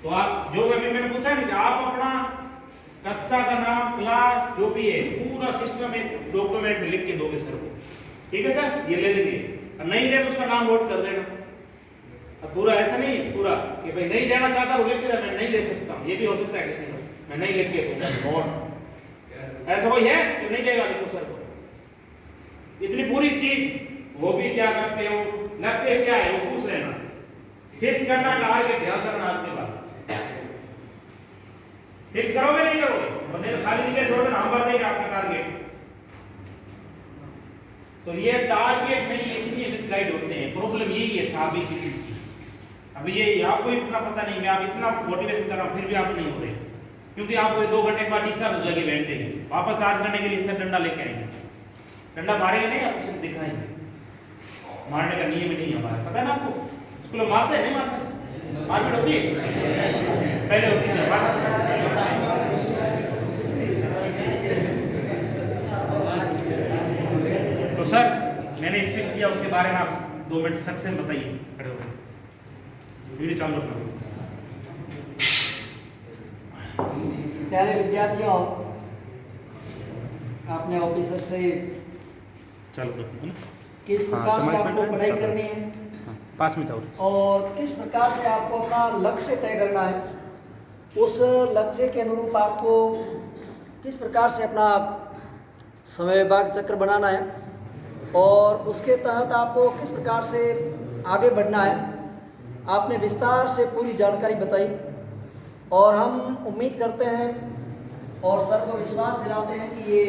Speaker 1: तो आप जो अभी मैंने पूछा नहीं कि आप अपना कक्षा का नाम, क्लास जो भी है पूरा सिस्टम एक डॉक्यूमेंट में लिख के दोगे सर को, ठीक है सर? ये ले लेंगे, और नहीं दे तो उसका नाम नोट कर देना। अब पूरा ऐसा नहीं है पूरा कि भाई नहीं देना चाहता वो लिख मैं नहीं दे सकता हूँ, ये भी हो सकता है किसी को, मैं नहीं लिख के दूंगा। और ऐसा कोई है तो नहीं देगा लिखो सर को। इतनी पूरी चीज वो भी क्या करते हो, लक्ष्य क्या है वो पूछ लेना, फिक्स करना, टारगेट ध्यान करना। आज के बाद फिक्स करोगे नहीं करोगे? नहीं तो खाली जगह छोड़ देना, हम भर देंगे आपका टारगेट। तो ये टारगेट नहीं, इसलिए मिसगाइड होते हैं। प्रॉब्लम यही है साबित किसी की। अभी ये आपको इतना पता नहीं, मैं आप इतना मोटिवेशन कर रहा हूं फिर भी आप नहीं हो रहे, क्योंकि आपको 2 घंटे के बाद टीचर हो जाएगी बैठते ही, वापस चार्ज करने के लिए सर डंडा लेके आएंगे। डंडा मारेंगे नहीं, आपको सिर्फ दिखाएंगे। मारने का नियम नहीं है हमारा, पता है ना आपको? स्कूल में मारते हैं नहीं मारते? मारपीट होती है? पहले होती है। तो सर मैंने स्पीच दिया, उसके बारे में आप 2 मिनट सक्सेस बताइए। खड़े होकर वीडियो चालू रखना।
Speaker 3: प्यारे विद्यार्थियों, आपने ऑफिसर से
Speaker 1: चालू रखना ना,
Speaker 3: किस प्रकार से आपको पढ़ाई करनी है
Speaker 1: 5 मिनट
Speaker 3: और किस प्रकार से आपको अपना लक्ष्य तय करना है, उस लक्ष्य के अनुरूप आपको किस प्रकार से अपना समय भाग चक्र बनाना है, और उसके तहत आपको किस प्रकार से आगे बढ़ना है आपने विस्तार से पूरी जानकारी बताई। और हम उम्मीद करते हैं और सर को विश्वास दिलाते हैं कि ये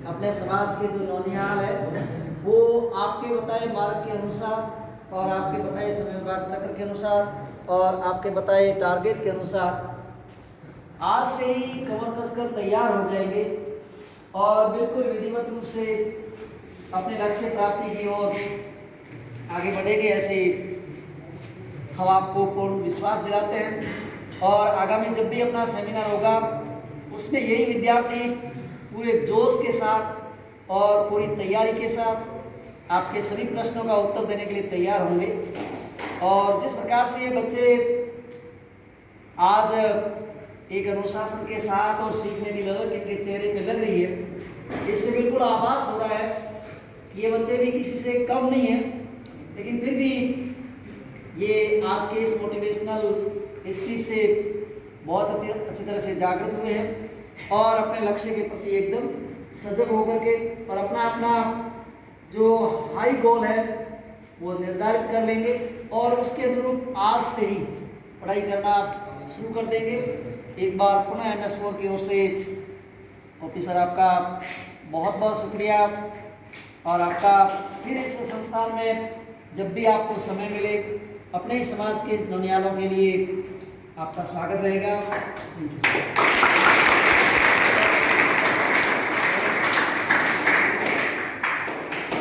Speaker 3: अपने समाज के जो नौनिहाल है वो आपके बताए मार्ग के अनुसार और आपके बताए समय विभाग चक्र के अनुसार और आपके बताए टारगेट के अनुसार आज से ही कमर कसकर तैयार हो जाएंगे और बिल्कुल विधिवत रूप से अपने लक्ष्य प्राप्ति की ओर आगे बढ़ेंगे। ऐसे हम आपको पूर्ण विश्वास दिलाते हैं। और आगामी जब भी अपना सेमिनार होगा उसमें यही विद्यार्थी पूरे जोश के साथ और पूरी तैयारी के साथ आपके सभी प्रश्नों का उत्तर देने के लिए तैयार होंगे। और जिस प्रकार से ये बच्चे आज एक अनुशासन के साथ और सीखने की ललक इनके चेहरे पे लग रही है, इससे बिल्कुल आभास हो रहा है कि ये बच्चे भी किसी से कम नहीं है। लेकिन फिर भी ये आज के इस मोटिवेशनल स्पीच से बहुत अच्छी तरह से जागृत हुए हैं और अपने लक्ष्य के प्रति एकदम सजग होकर के और अपना जो हाई गोल है वो निर्धारित कर लेंगे और उसके अनुरूप आज से ही पढ़ाई करना शुरू कर देंगे। एक बार पुनः MS4 की ओर से ऑफिसर आपका बहुत बहुत शुक्रिया। और आपका फिर इस संस्थान में जब भी आपको समय मिले अपने ही समाज के नौनिहालों के लिए आपका स्वागत रहेगा।